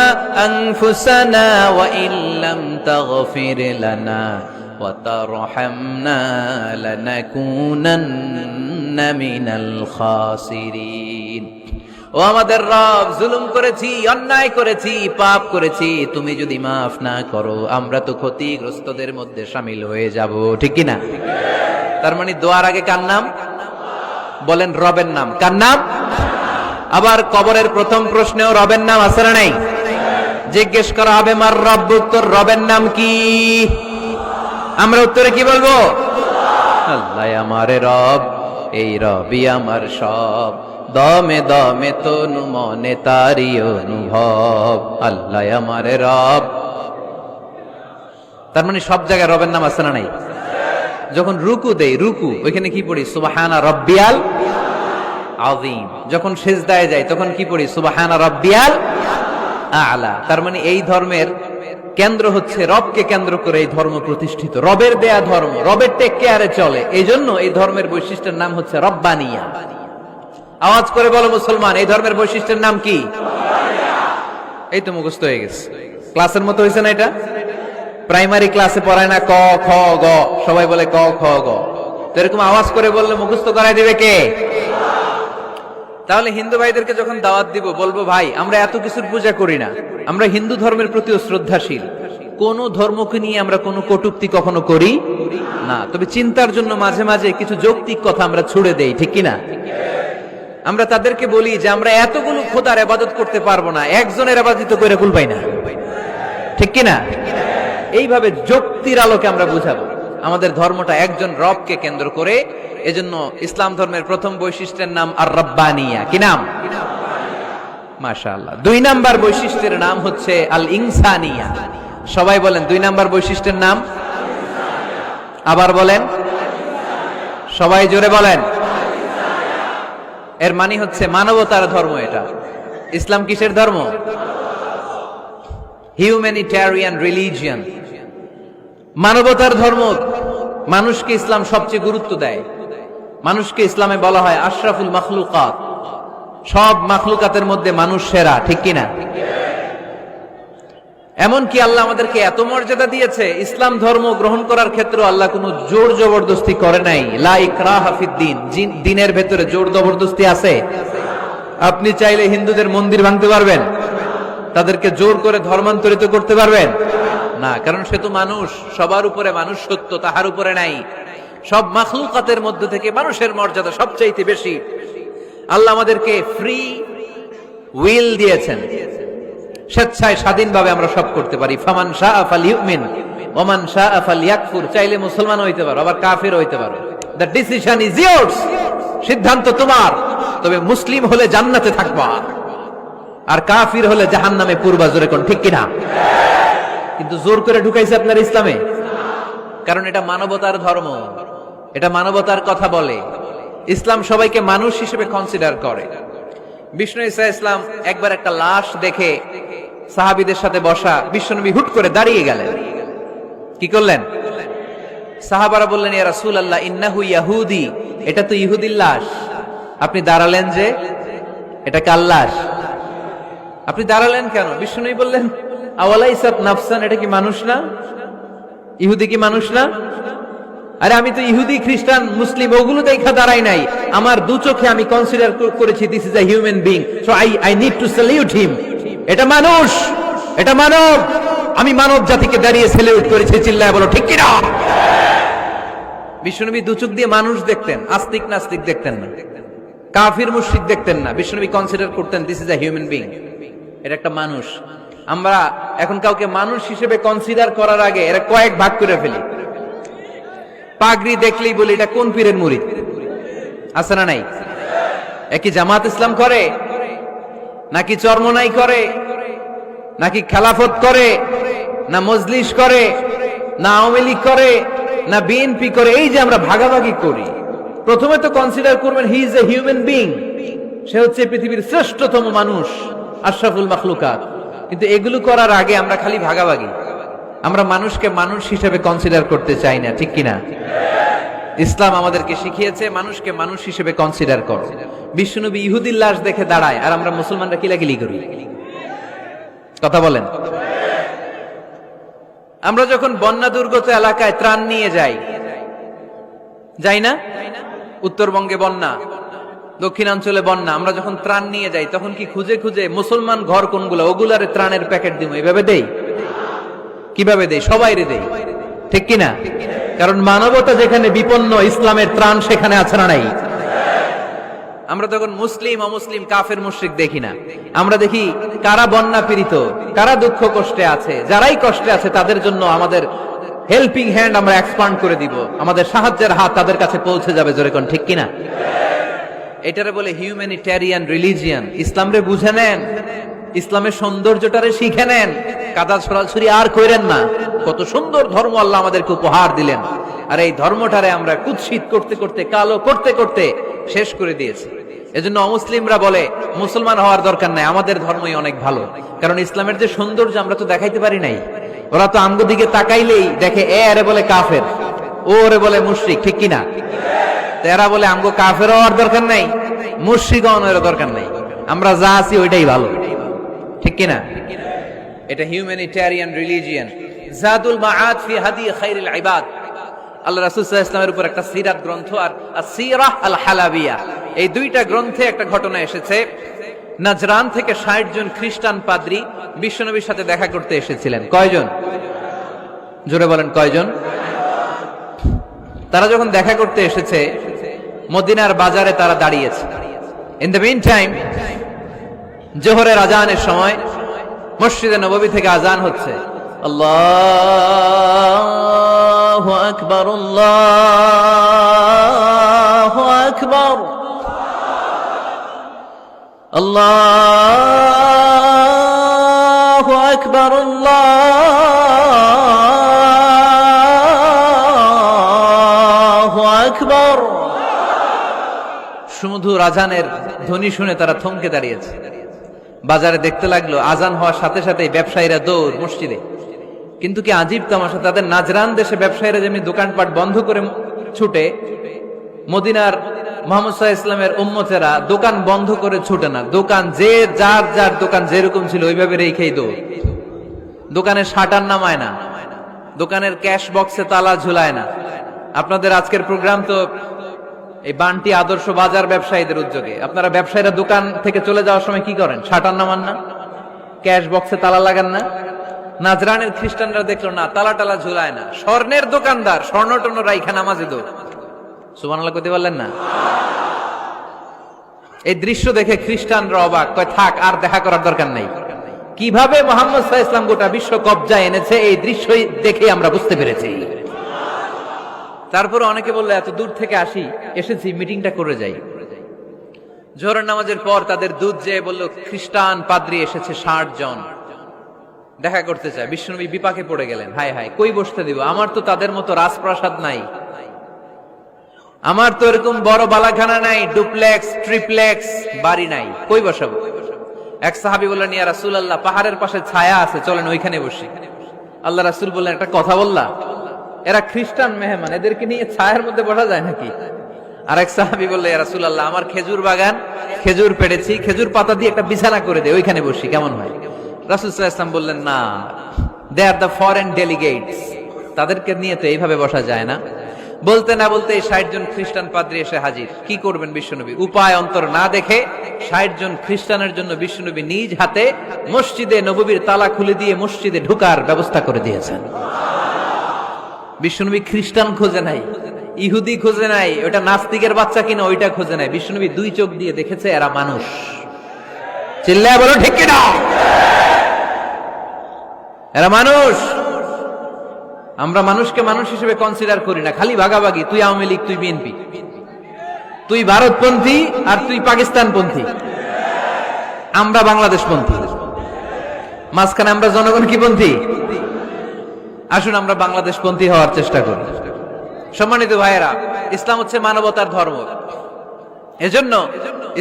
আনফুসানা ওয়া ইল্লাম তাগফির লানা ওয়া তারহামনা লানাকুনান্না মিনাল খাসিরিন। ও আমাদের রব, জুলুম করেছি, অন্যায় করেছি, পাপ করেছি, তুমি যদি মাফ না করো আমরা তো ক্ষতিগ্রস্তদের মধ্যে শামিল হয়ে যাব। ঠিক কি না? তার মানে দোয়ার আগে কার নাম? বলেন রবের নাম। কার নাম? আবার কবরের প্রথম প্রশ্নেও রবের নাম আছে না নাই? জিজ্ঞেস করা হবে মার রব্বুক, তোর রবের নাম কি? আমরা উত্তরে কি বলবো? আল্লাহ আমারে রব, এই রবি আমার সব, দমে দমে তনু মনে তারি অনুভব, আল্লাহ আমারে রব। তার মানে সব জায়গায় রবের নাম আছে না নাই? যখন রুকু দেই, রুকু ওইখানে কি পড়ি? সুবহানা রাব্বিয়াল আযীম। যখন সিজদায় যাই তখন কি পড়ি? সুবহানা রাব্বিয়াল আ'লা। তার মানে এই ধর্মের কেন্দ্র হচ্ছে রবকে কেন্দ্র করে এই ধর্ম প্রতিষ্ঠিত, রবের দেয়া ধর্ম, রবের টেক কেয়ারে চলে। এই জন্য এই ধর্মের বৈশিষ্ট্যের নাম হচ্ছে রব্বানিয়া। আওয়াজ করে বলো মুসলমান, এই ধর্মের বৈশিষ্ট্যের নাম কি? এই তো মুখস্থ হয়ে গেছে, ক্লাসের মতো হয়েছে না? এটা প্রাইমারি ক্লাসে পড়ায় না ক খ গ, সবাই বলে ক খ গ। তো এরকম আওয়াজ করে বললে মুখস্থ করাই দিবে কে? তাহলে হিন্দু ভাইদেরকে যখন দাওয়াত দিব, বলবো ভাই আমরা এত কিছুর পূজা করি না, আমরা হিন্দু ধর্মের প্রতিও শ্রদ্ধাশীল, কোন ধর্মকে নিয়ে আমরা কোনো কটূক্তি কখনো করি না, তবে চিন্তার জন্য মাঝে মাঝে কিছু যৌক্তিক কথা আমরা ছুড়ে দেই, ঠিক কিনা? আমরা তাদেরকে বলি যে আমরা এতগুলো খোদার ইবাদত করতে পারবো না, একজনের ইবাদত করে কুল পাই না, ঠিক কিনা? এইভাবে যুক্তির আলোকে আমরা বুঝাবো আমাদের ধর্মটা একজন রবকে কেন্দ্র করে। এজন্য ইসলাম ধর্মের প্রথম বৈশিষ্ট্যের নাম আর রাব্বানিয়া। কি নাম? মাশাআল্লাহ। 2 নাম্বার বৈশিষ্ট্যের নাম হচ্ছে আল ইনসানিয়া। সবাই বলেন 2 নাম্বার বৈশিষ্ট্যের নাম। আবার বলেন, সবাই জোরে বলেন। এর মানে হচ্ছে মানবতার ধর্ম। এটা ইসলাম কিসের ধর্ম? হিউম্যানিটেরিয়ান রিলিজিয়ন, মানবতার ধর্ম। মানুষকে ইসলাম সবচেয়ে গুরুত্ব দেয়। মানুষকে ইসলামে বলা হয় আশরাফুল মাখলুকাত, সব মাখলুকাতের মধ্যে মানুষ সেরা, ঠিক কিনা? এমনকি আল্লাহ আমাদেরকে এত মর্যাদা দিয়েছে, ইসলাম ধর্ম গ্রহণ করার ক্ষেত্রে আল্লাহ কোনো জোর জবরদস্তি করে নাই। লা ইকরাহা ফিদ্দিন, দিনের ভেতরে জোর জবরদস্তি আছে? আপনি চাইলে হিন্দুদের মন্দির ভাঙতে পারবেন, তাদেরকে জোর করে ধর্মান্তরিত করতে পারবেন না, কারণ সে তো মানুষ, সবার উপরে মানুষ সত্য, তাহার উপরে নাই। সব মাখলুকাতের মধ্যে থেকে মানুষের মর্যাদা সবচাইতে বেশি। আল্লাহ আমাদেরকে ফ্রি উইল দিয়েছেন, স্বেচ্ছায় স্বাধীনভাবে আমরা সব করতে পারি। ফামান শাআ ফালইউমিন ওয়া মান শাআ ফালইয়াকফুর। চাইলে মুসলমান হইতে পারো, আবার কাফির হইতে পারো। দ্য ডিসিশন ইজ ইয়ার্স, সিদ্ধান্ত তোমার। তবে মুসলিম হলে জান্নাতে থাকবা, আর কাফির হলে জাহান্নামে পূর্বা। জোরে কোন ঠিক কিনা? কিন্তু জোর করে ঢুকাইছে আপনার ইসলামে, কারণ এটা মানবতার ধর্ম, এটা মানবতার কথা বলে। ইসলাম সবাইকে মানুষ হিসেবে কনসিডার করে। বিষ্ণু ঈসা ইসলাম একবার একটা লাশ দেখে সাহাবীদের সাথে বসা, বিশ্বনবী হুট করে দাঁড়িয়ে গেলেন। কি করলেন? সাহাবারা বললেন ইয়া রাসূলুল্লাহ ইন্নাহু ইয়াহুদি, এটা তো ইহুদির লাশ, আপনি দাঁড়ালেন যে? এটা কার লাশ? আপনি দাঁড়ালেন কেন? বিষ্ণুনবী বললেন আওয়ালাইসাত নাফসান, এটা কি মানুষ না? ইহুদি কি মানুষ না? আরে আমি তো ইহুদি, খ্রিস্টান, মুসলিম ওগুলো দেখা দাঁড়াই নাই, আমার দু চোখে আমি কনসিডার করেছি this is a human being, so I need to salute হিম। এটা মানুষ, এটা মানব, আমি মানব জাতিকে দাঁড়িয়ে স্যালিউট করেছি। চিল্লায় বলো ঠিক কিনা? বিশ্বনবী দু চোখ দিয়ে মানুষ দেখতেন, আস্তিক নাস্তিক দেখতেন না, কাফির মুশরিক দেখতেন না। বিশ্বনবী কনসিডার করতেন this is a human being, এটা একটা মানুষ। আমরা এখন কাউকে মানুষ হিসেবে কনসিডার করার আগে এরা কয়েক ভাগ করে ফেলি। পাগড়ি দেখলেই বলি এটা কোন পীরের মুরিদ, আছে না নাই? একই জামাত ইসলাম করে, নাকি চরমনাই করে, নাকি খেলাফত করে, না মজলিস করে, না আওয়ামী লীগ করে, না বিএনপি করে? এই যে আমরা ভাগাভাগি করি, প্রথমে তো কনসিডার করবেন he is a human being, সে হচ্ছে পৃথিবীর শ্রেষ্ঠতম মানুষ, আশরাফুল মাখলুকাত। কিন্তু এগুলো করার আগে আমরা খালি ভাগাভাগি, আমরা মানুষকে মানুষ হিসেবে কনসিডার করতে চাই না, ঠিক কিনা? ইসলাম আমাদেরকে শিখিয়েছে মানুষকে মানুষ হিসেবে কনসিডার করো। বিশ্বনবী ইহুদির লাশ দেখে দাঁড়ায়, আর আমরা মুসলমানরা কিলাকিলি করি। কথা বলেন। আমরা যখন বন্যা দুর্গত এলাকায় ত্রাণ নিয়ে যাই, যাই না? উত্তরবঙ্গে বন্যা, দক্ষিণাঞ্চলে বন্যা, আমরা যখন ত্রাণ নিয়ে যাই তখন কি খুঁজে খুঁজে মুসলমান ঘর কোনগুলো ওগুলারে ত্রাণের প্যাকেট দিব এভাবে দেই? কিভাবে দেই? সবাইরে দেই, ঠিক কিনা? কারণ মানবতা যেখানে বিপন্ন, ইসলামের ত্রাণ সেখানে আছে না নাই? আমরা তখন মুসলিম অমুসলিম কাফের মুশরিক দেখি না, আমরা দেখি কারা বন্যা পীড়িত, কারা দুঃখ কষ্টে আছে, যারাই কষ্টে আছে তাদের জন্য আমাদের হেল্পিং হ্যান্ড আমরা এক্সপান্ড করে দিব, আমাদের সাহায্যের হাত তাদের কাছে পৌঁছে যাবে। জোরে কোন ঠিক কিনা? এটারে বলে হিউম্যানিটেরিয়ান রিলিজিয়ান। ইসলাম রে বুঝে নেন, ইসলামের সৌন্দর্যটারে শিখে নেন, কাদা ছড়াছড়ি আর কইরেন না। কত সুন্দর ধর্ম আল্লাহ আমাদেরকে উপহার দিলেন, আর এই ধর্মটারে আমরা কুৎসিত করতে করতে, কালো করতে করতে শেষ করে দিয়েছি। এজন্য অমুসলিমরা বলে মুসলমান হওয়ার দরকার নাই, আমাদের ধর্মই অনেক ভালো। কারণ ইসলামের যে সৌন্দর্য আমরা তো দেখাইতে পারি নাই। ওরা তো আমগো দিকে তাকাইলেই দেখে এ আরে বলে কাফের, ও রে বলে মুশরিক, ঠিক কিনা? এরা বলে আমগো কাফের হওয়ার দরকার নাই, মুশরিক হওয়ার দরকার নাই, আমরা যা আছি ওইটাই ভালো, ঠিক কিনা? এটা হিউম্যানিটেরিয়ান রিলিজিয়ান। জাদুল মাআদ ফি হাদি খায়রিল ইবাদ, আল্লাহ রাসূল সাল্লাল্লাহু আলাইহি ওয়াসাল্লামের উপর একটা সিরাত গ্রন্থ আর আসিরাহ আল হালাবিয়া, এই দুইটা গ্রন্থে একটা ঘটনা এসেছে। নাজরান থেকে ৬০ জন খ্রিস্টান পাদ্রী বিশ্বনবীর সাথে দেখা করতে এসেছিলেন। কয়জন? জোরে বলেন কয়জন? তারা যখন দেখা করতে এসেছে, মদিনার বাজারে তারা দাঁড়িয়েছে। ইন দ্য মিন টাইম জোহরের আজানের সময় মসজিদে নববী থেকে আজান হচ্ছে। আল্লাহু আকবার, আল্লাহু আকবার, আল্লাহু আকবার, আল্লাহু আকবার। সুমধুর আজানের ধ্বনি শুনে তারা থমকে দাঁড়িয়েছে। বাজারে দেখতে লাগলো আজান হওয়ার সাথে সাথে ব্যবসায়ীরা দৌড় মসজিদে। কিন্তু কি আজীব তামাশা, তাদের নাজরান দেশে ব্যবসায়ীরা যেমনি দোকানপাট বন্ধ করে ছুটে, মদিনার মুহাম্মদ সাল্লাল্লাহু আলাইহি ওয়াসাল্লামের উম্মতেরা দোকান বন্ধ করে ছুটে না। দোকান যে যার যার দোকান যেরকম ছিল ওইভাবে রেখেই দৌড়। দোকানের শাটার নামায় না, দোকানের ক্যাশ বক্সে তালা ঝুলায় না। আপনাদের আজকের প্রোগ্রাম তো এই বান্টি আদর্শ বাজার ব্যবসায়ীদের উদ্যোগে। আপনারা ব্যবসায়ীরা দোকান থেকে চলে যাওয়ার সময় কি করেন? শাটার নামান না, ক্যাশ বক্সে তালা লাগান না। নাজরানের খ্রিস্টানরা দেখলো না, তালা টালা ঝুলায় না। স্বর্ণের দোকানদার স্বর্ণ টর্ণ রাইখা নামাজে দৌড়। সুবহানাল্লাহ কইতে পারলেন না? এই দৃশ্য দেখে খ্রিস্টানরা অবাক, কয় থাক আর দেখা করার দরকার নাই। কিভাবে মুহাম্মদ সাল্লাল্লাহু আলাইহি ওয়াসাল্লাম গোটা বিশ্ব কবজায় এনেছে এই দৃশ্যই দেখে আমরা বুঝতে পেরেছি। তারপর অনেকে বললো এত দূর থেকে এসেছি মিটিংটা করে যাই। জোহরের নামাজের পর তাদের দুধ যেয়ে বলল খ্রিস্টান পাদ্রী এসেছে ৬০ জন দেখা করতে চায়। বিশ্বনবী বিপাকে পড়ে গেলেন, হায় হায় কই বসতে দিব, আমার তো তাদের মতো রাজপ্রাসাদ নাই, আমার তো এরকম বড় বালাখানা নাই, ডুপ্লেক্স ট্রিপ্লেক্স বাড়ি নাই, কই বসাবো? এক সাহাবী বললেন, ইয়া রাসূলুল্লাহ, পাহাড়ের পাশে ছায়া আছে, চলেন ওইখানে বসি। আল্লাহ রাসূল বললেন, একটা কথা বললা, এরা খ্রিস্টান মেহমান, এদেরকে নিয়ে ছায়ার মধ্যে বসা যায় নাকি? আর এক সাহাবী বললেন, ইয়া রাসূলুল্লাহ, আমার খেজুর বাগান, খেজুর পেড়েছি, খেজুর পাতা দিয়ে একটা বিছানা করে দে, ওইখানে বসি, কেমন হয়? রাসূল সাল্লাল্লাহু আলাইহি ওয়াসাল্লাম বললেন, না, দে আর দ্য ফরেন ডেলিগেটস, তাদেরকে নিয়ে তো এইভাবে বসা যায় না। বলতে না বলতে ৬০ জন খ্রিস্টান পাদ্রী এসে হাজির। কি করবেন বিশ্বনবী? উপায় অন্তর না দেখে ৬০ জন খ্রিস্টানের জন্য বিশ্বনবী নিজ হাতে মসজিদে নববীর তালা খুলে দিয়ে মসজিদে ঢোকার ব্যবস্থা করে দিয়েছেন। বিশ্বনবী খ্রিস্টান খোঁজে নাই, ইহুদি খোঁজে নাই, ওটা নাস্তিকের বাচ্চা কিনা ওইটা খোঁজে নাই। বিশ্বনবী দুই চোখ দিয়ে দেখেছে এরা মানুষ। চিল্লায় বলো ঠিক কিনা? এরা মানুষ। আমরা মানুষকে মানুষ হিসেবে কনসিডার করি না, খালি ভাগাভাগি, তুই আওয়ামী লীগ, তুই বিএনপি, তুই ভারতপন্থী আর তুই পাকিস্তানপন্থী, আমরা বাংলাদেশপন্থী। মাঝখানে আমরা জনগণ কি পন্থী? আসুন আমরা বাংলাদেশপন্থী হওয়ার চেষ্টা করি। সম্মানিত ভাইয়েরা, ইসলাম হচ্ছে মানবতার ধর্ম। এজন্য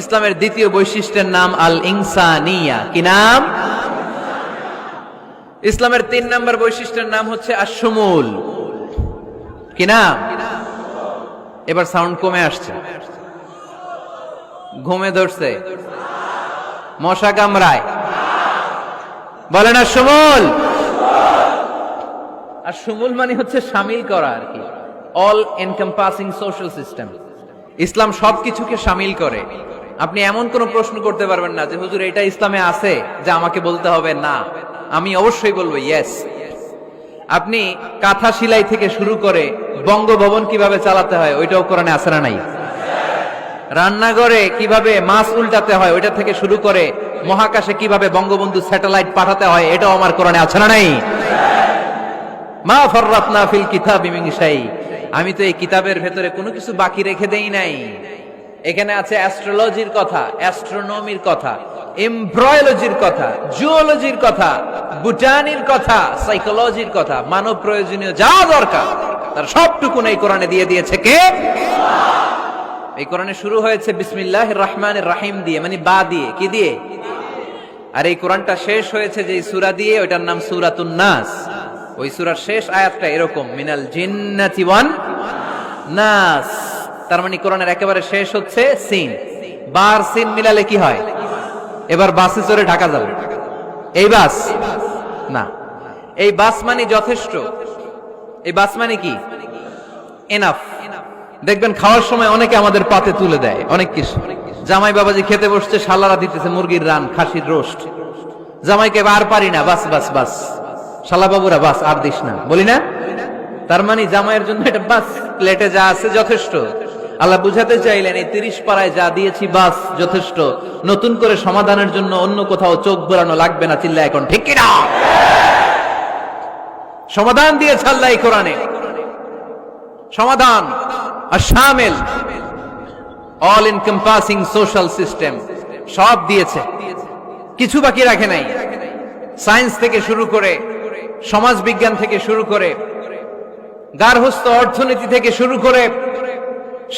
ইসলামের দ্বিতীয় বৈশিষ্ট্যের নাম আল ইনসানিয়া। কি নাম? ইসলামের ৩ নম্বর বৈশিষ্ট্যের নাম হচ্ছে আশ-শুমুল। কি নাম? এবার সাউন্ড কমে আসছে, ঘুমে ধরছে, মশা কামড়ায়, বলেন আশ-শুমুল। আশ-শুমুল মানে হচ্ছে শামিল করা আর কি, অল এনকম্পাসিং সোশ্যাল সিস্টেম। ইসলাম সবকিছুকে শামিল করে। আপনি এমন কোন প্রশ্ন করতে পারবেন না যে হুজুর এটা ইসলামে আছে যে আমাকে বলতে হবে না, আমি অবশ্যই বলবো ইয়েস। আপনি কাঁথা সেলাই থেকে শুরু করে বঙ্গভবন কিভাবে চালাতে হয় ওইটাও কোরআনে আছে না নাই? রান্নাঘরে কিভাবে মাছ উল্টাতে হয় ওইটা থেকে শুরু করে মহাকাশে কিভাবে বঙ্গবন্ধু স্যাটেলাইট পাঠাতে হয় এটাও আমার কোরআনে আছে না নাই? মা ফাররাতনা ফিল কিতাবি মিন শাই, আমি তো এই কিতাবের ভেতরে কোনো কিছু বাকি রেখে দেই নাই। এখানে আছে অ্যাস্ট্রোলজির কথা, অ্যাস্ট্রোনমির কথা, এমব্রয়োলজির কথা, জুওলজির কথা, বুটানির কথা, সাইকোলজির কথা, মানব প্রয়োজনীয় যা দরকার তার সবটুকুন এই কোরআনে দিয়ে দিয়েছে কে? এই কোরআনে শুরু হয়েছে বিসমিল্লাহির রহমানির রহিম দিয়ে, মানে বা দিয়ে, কি দিয়ে? আর এই কোরআনটা শেষ হয়েছে যে সূরা দিয়ে, ওইটার নাম সূরাতুন নাস। ওই সূরার শেষ আয়াতটা এরকম, মিনাল জিন্নাতি ওয়ান নাস। তার মানে কোরআনের একেবারে শেষ হচ্ছে সিন। বার সিন মিলালে কি হয়? এবার বাসে চড়ে ঢাকা যাবে। এই বাস না, এই বাস মানে যথেষ্ট। এই বাস মানে কি? এনাফ। দেখবেন খাওয়ার সময় অনেকে আমাদের পাতে তুলে দেয় অনেক কিছু। জামাই বাবাজি খেতে বসছে, শালারা দিতেছে মুরগির রান, খাসির রোস্ট। জামাইকে আর পারি না, বাস বাস বাস, শালা বাবুরা বাস আর দিস না, বলি না? তার মানে জামাইয়ের জন্য এটা বাস, প্লেটে যা আছে যথেষ্ট। আল্লাহ বুঝাতে চাইলেন এই 30 পারায় যা দিয়েছি বাস যথেষ্ট, নতুন করে সমাধানের জন্য অন্য কোথাও চোখ বোলানো লাগবে না। চিল্লা এখন ঠিক কিনা? সমাধান দিয়েছে আল্লাহ এই কোরআনে, সমাধান আর শামিল, অল এনকম্পাসিং সোশ্যাল সিস্টেম সব দিয়েছে, কিছু বাকি রাখে নাই। সায়েন্স থেকে শুরু করে, সমাজ বিজ্ঞান থেকে শুরু করে, গার্হস্থ্য অর্থনীতি থেকে শুরু করে,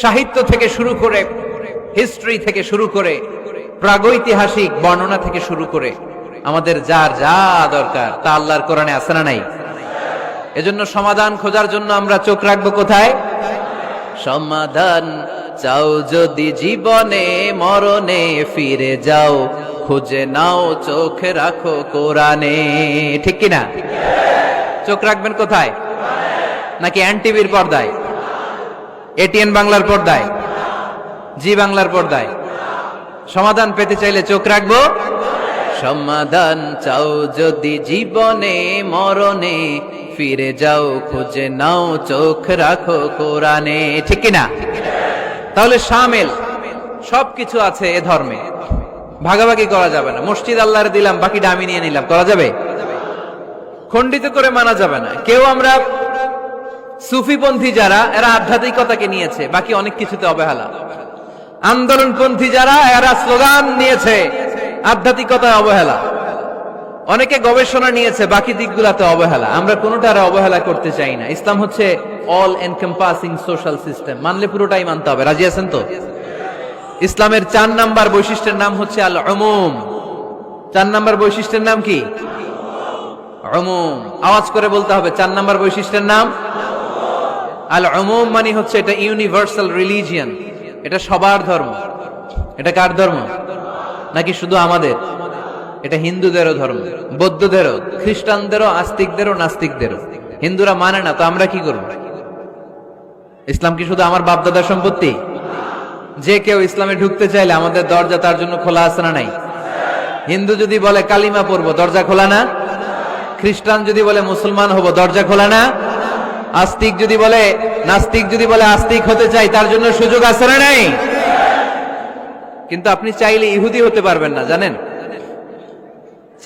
সাহিত্য থেকে শুরু করে, হিস্ট্রি থেকে শুরু করে, প্রাগৈতিহাসিক বর্ণনা থেকে শুরু করে, আমাদের যার যা দরকার তা আল্লাহর কোরআনে আছে না নাই? এজন্য সমাধান খোঁজার জন্য আমরা চোখ রাখবো কোথায়? সমাধান চাও যদি জীবনে মরণে, ফিরে যাও খুঁজে নাও চোখ রাখো কোরআনে। ঠিক কিনা? চোখ রাখবেন কোথায়? নাকি এনটিভির পর্দায়, এটিএন বাংলার পর্দায়, জি বাংলার পর্দায়? সমাধান পেতে চাইলে চোখ রাখবো। সমাধান চাও যদি জীবনে মরণে, ফিরে যাও খুঁজে নাও চোখ রাখো কোরআনে। ঠিক কিনা? তাহলে শামিল সবকিছু আছে এ ধর্মে, ভাগাভাগি করা যাবে না। মসজিদ আল্লাহর দিলাম, বাকিটা আমি নিয়ে নিলাম, করা যাবে? খণ্ডিত করে মানা যাবে না। কেউ আমরা সুফিপন্থী যারা, এরা আধ্যাত্মিকতাকে নিয়েছে, বাকি অনেক কিছুতে অবহেলা। আন্দোলনপন্থী যারা, এরা স্লোগান নিয়েছে, আধ্যাত্মিকতায় অবহেলা। অনেকে গবেষণা নিয়েছে, বাকি দিকগুলাতে অবহেলা। আমরা কোনোটারে অবহেলা করতে চাই না। ইসলাম হচ্ছে অল এনকম্পাসিং সোশ্যাল সিস্টেম, মানলে পুরোটাই মানতে হবে। রাজি আছেন তো? ইসলামের 4 নাম্বার বৈশিষ্ট্যের নাম হচ্ছে আল উমুম। 4 নাম্বার বৈশিষ্ট্যের নাম কি? উমুম। আওয়াজ করে বলতে হবে, 4 নাম্বার বৈশিষ্ট্যের নাম আল উমুম। মানে হচ্ছে এটা ইউনিভার্সাল রিলিজিয়ন, এটা সবার ধর্ম। এটা কার ধর্ম? নাকি শুধু আমাদের? এটা হিন্দুদেরও ধর্ম, বৌদ্ধদেরও, খ্রিস্টানদেরও, আস্তিকদেরও, নাস্তিকদেরও। হিন্দুরা মানে না তো আমরা কি করব? ইসলাম কি শুধু আমার বাপদাদার সম্পত্তি? যে কেউ ইসলামে ঢুকতে চাইলে আমাদের দরজা তার জন্য খোলা আছে না নাই? হিন্দু যদি বলে কালিমা পড়বো, দরজা খোলা না? খ্রিস্টান যদি বলে মুসলমান হব, দরজা খোলা না? আস্তিক যদি বলে, নাস্তিক যদি বলে আস্তিক হতে চাই, তার জন্য সুযোগ আছে না নাই? কিন্তু আপনি চাইলে ইহুদি হতে পারবেন না, জানেন?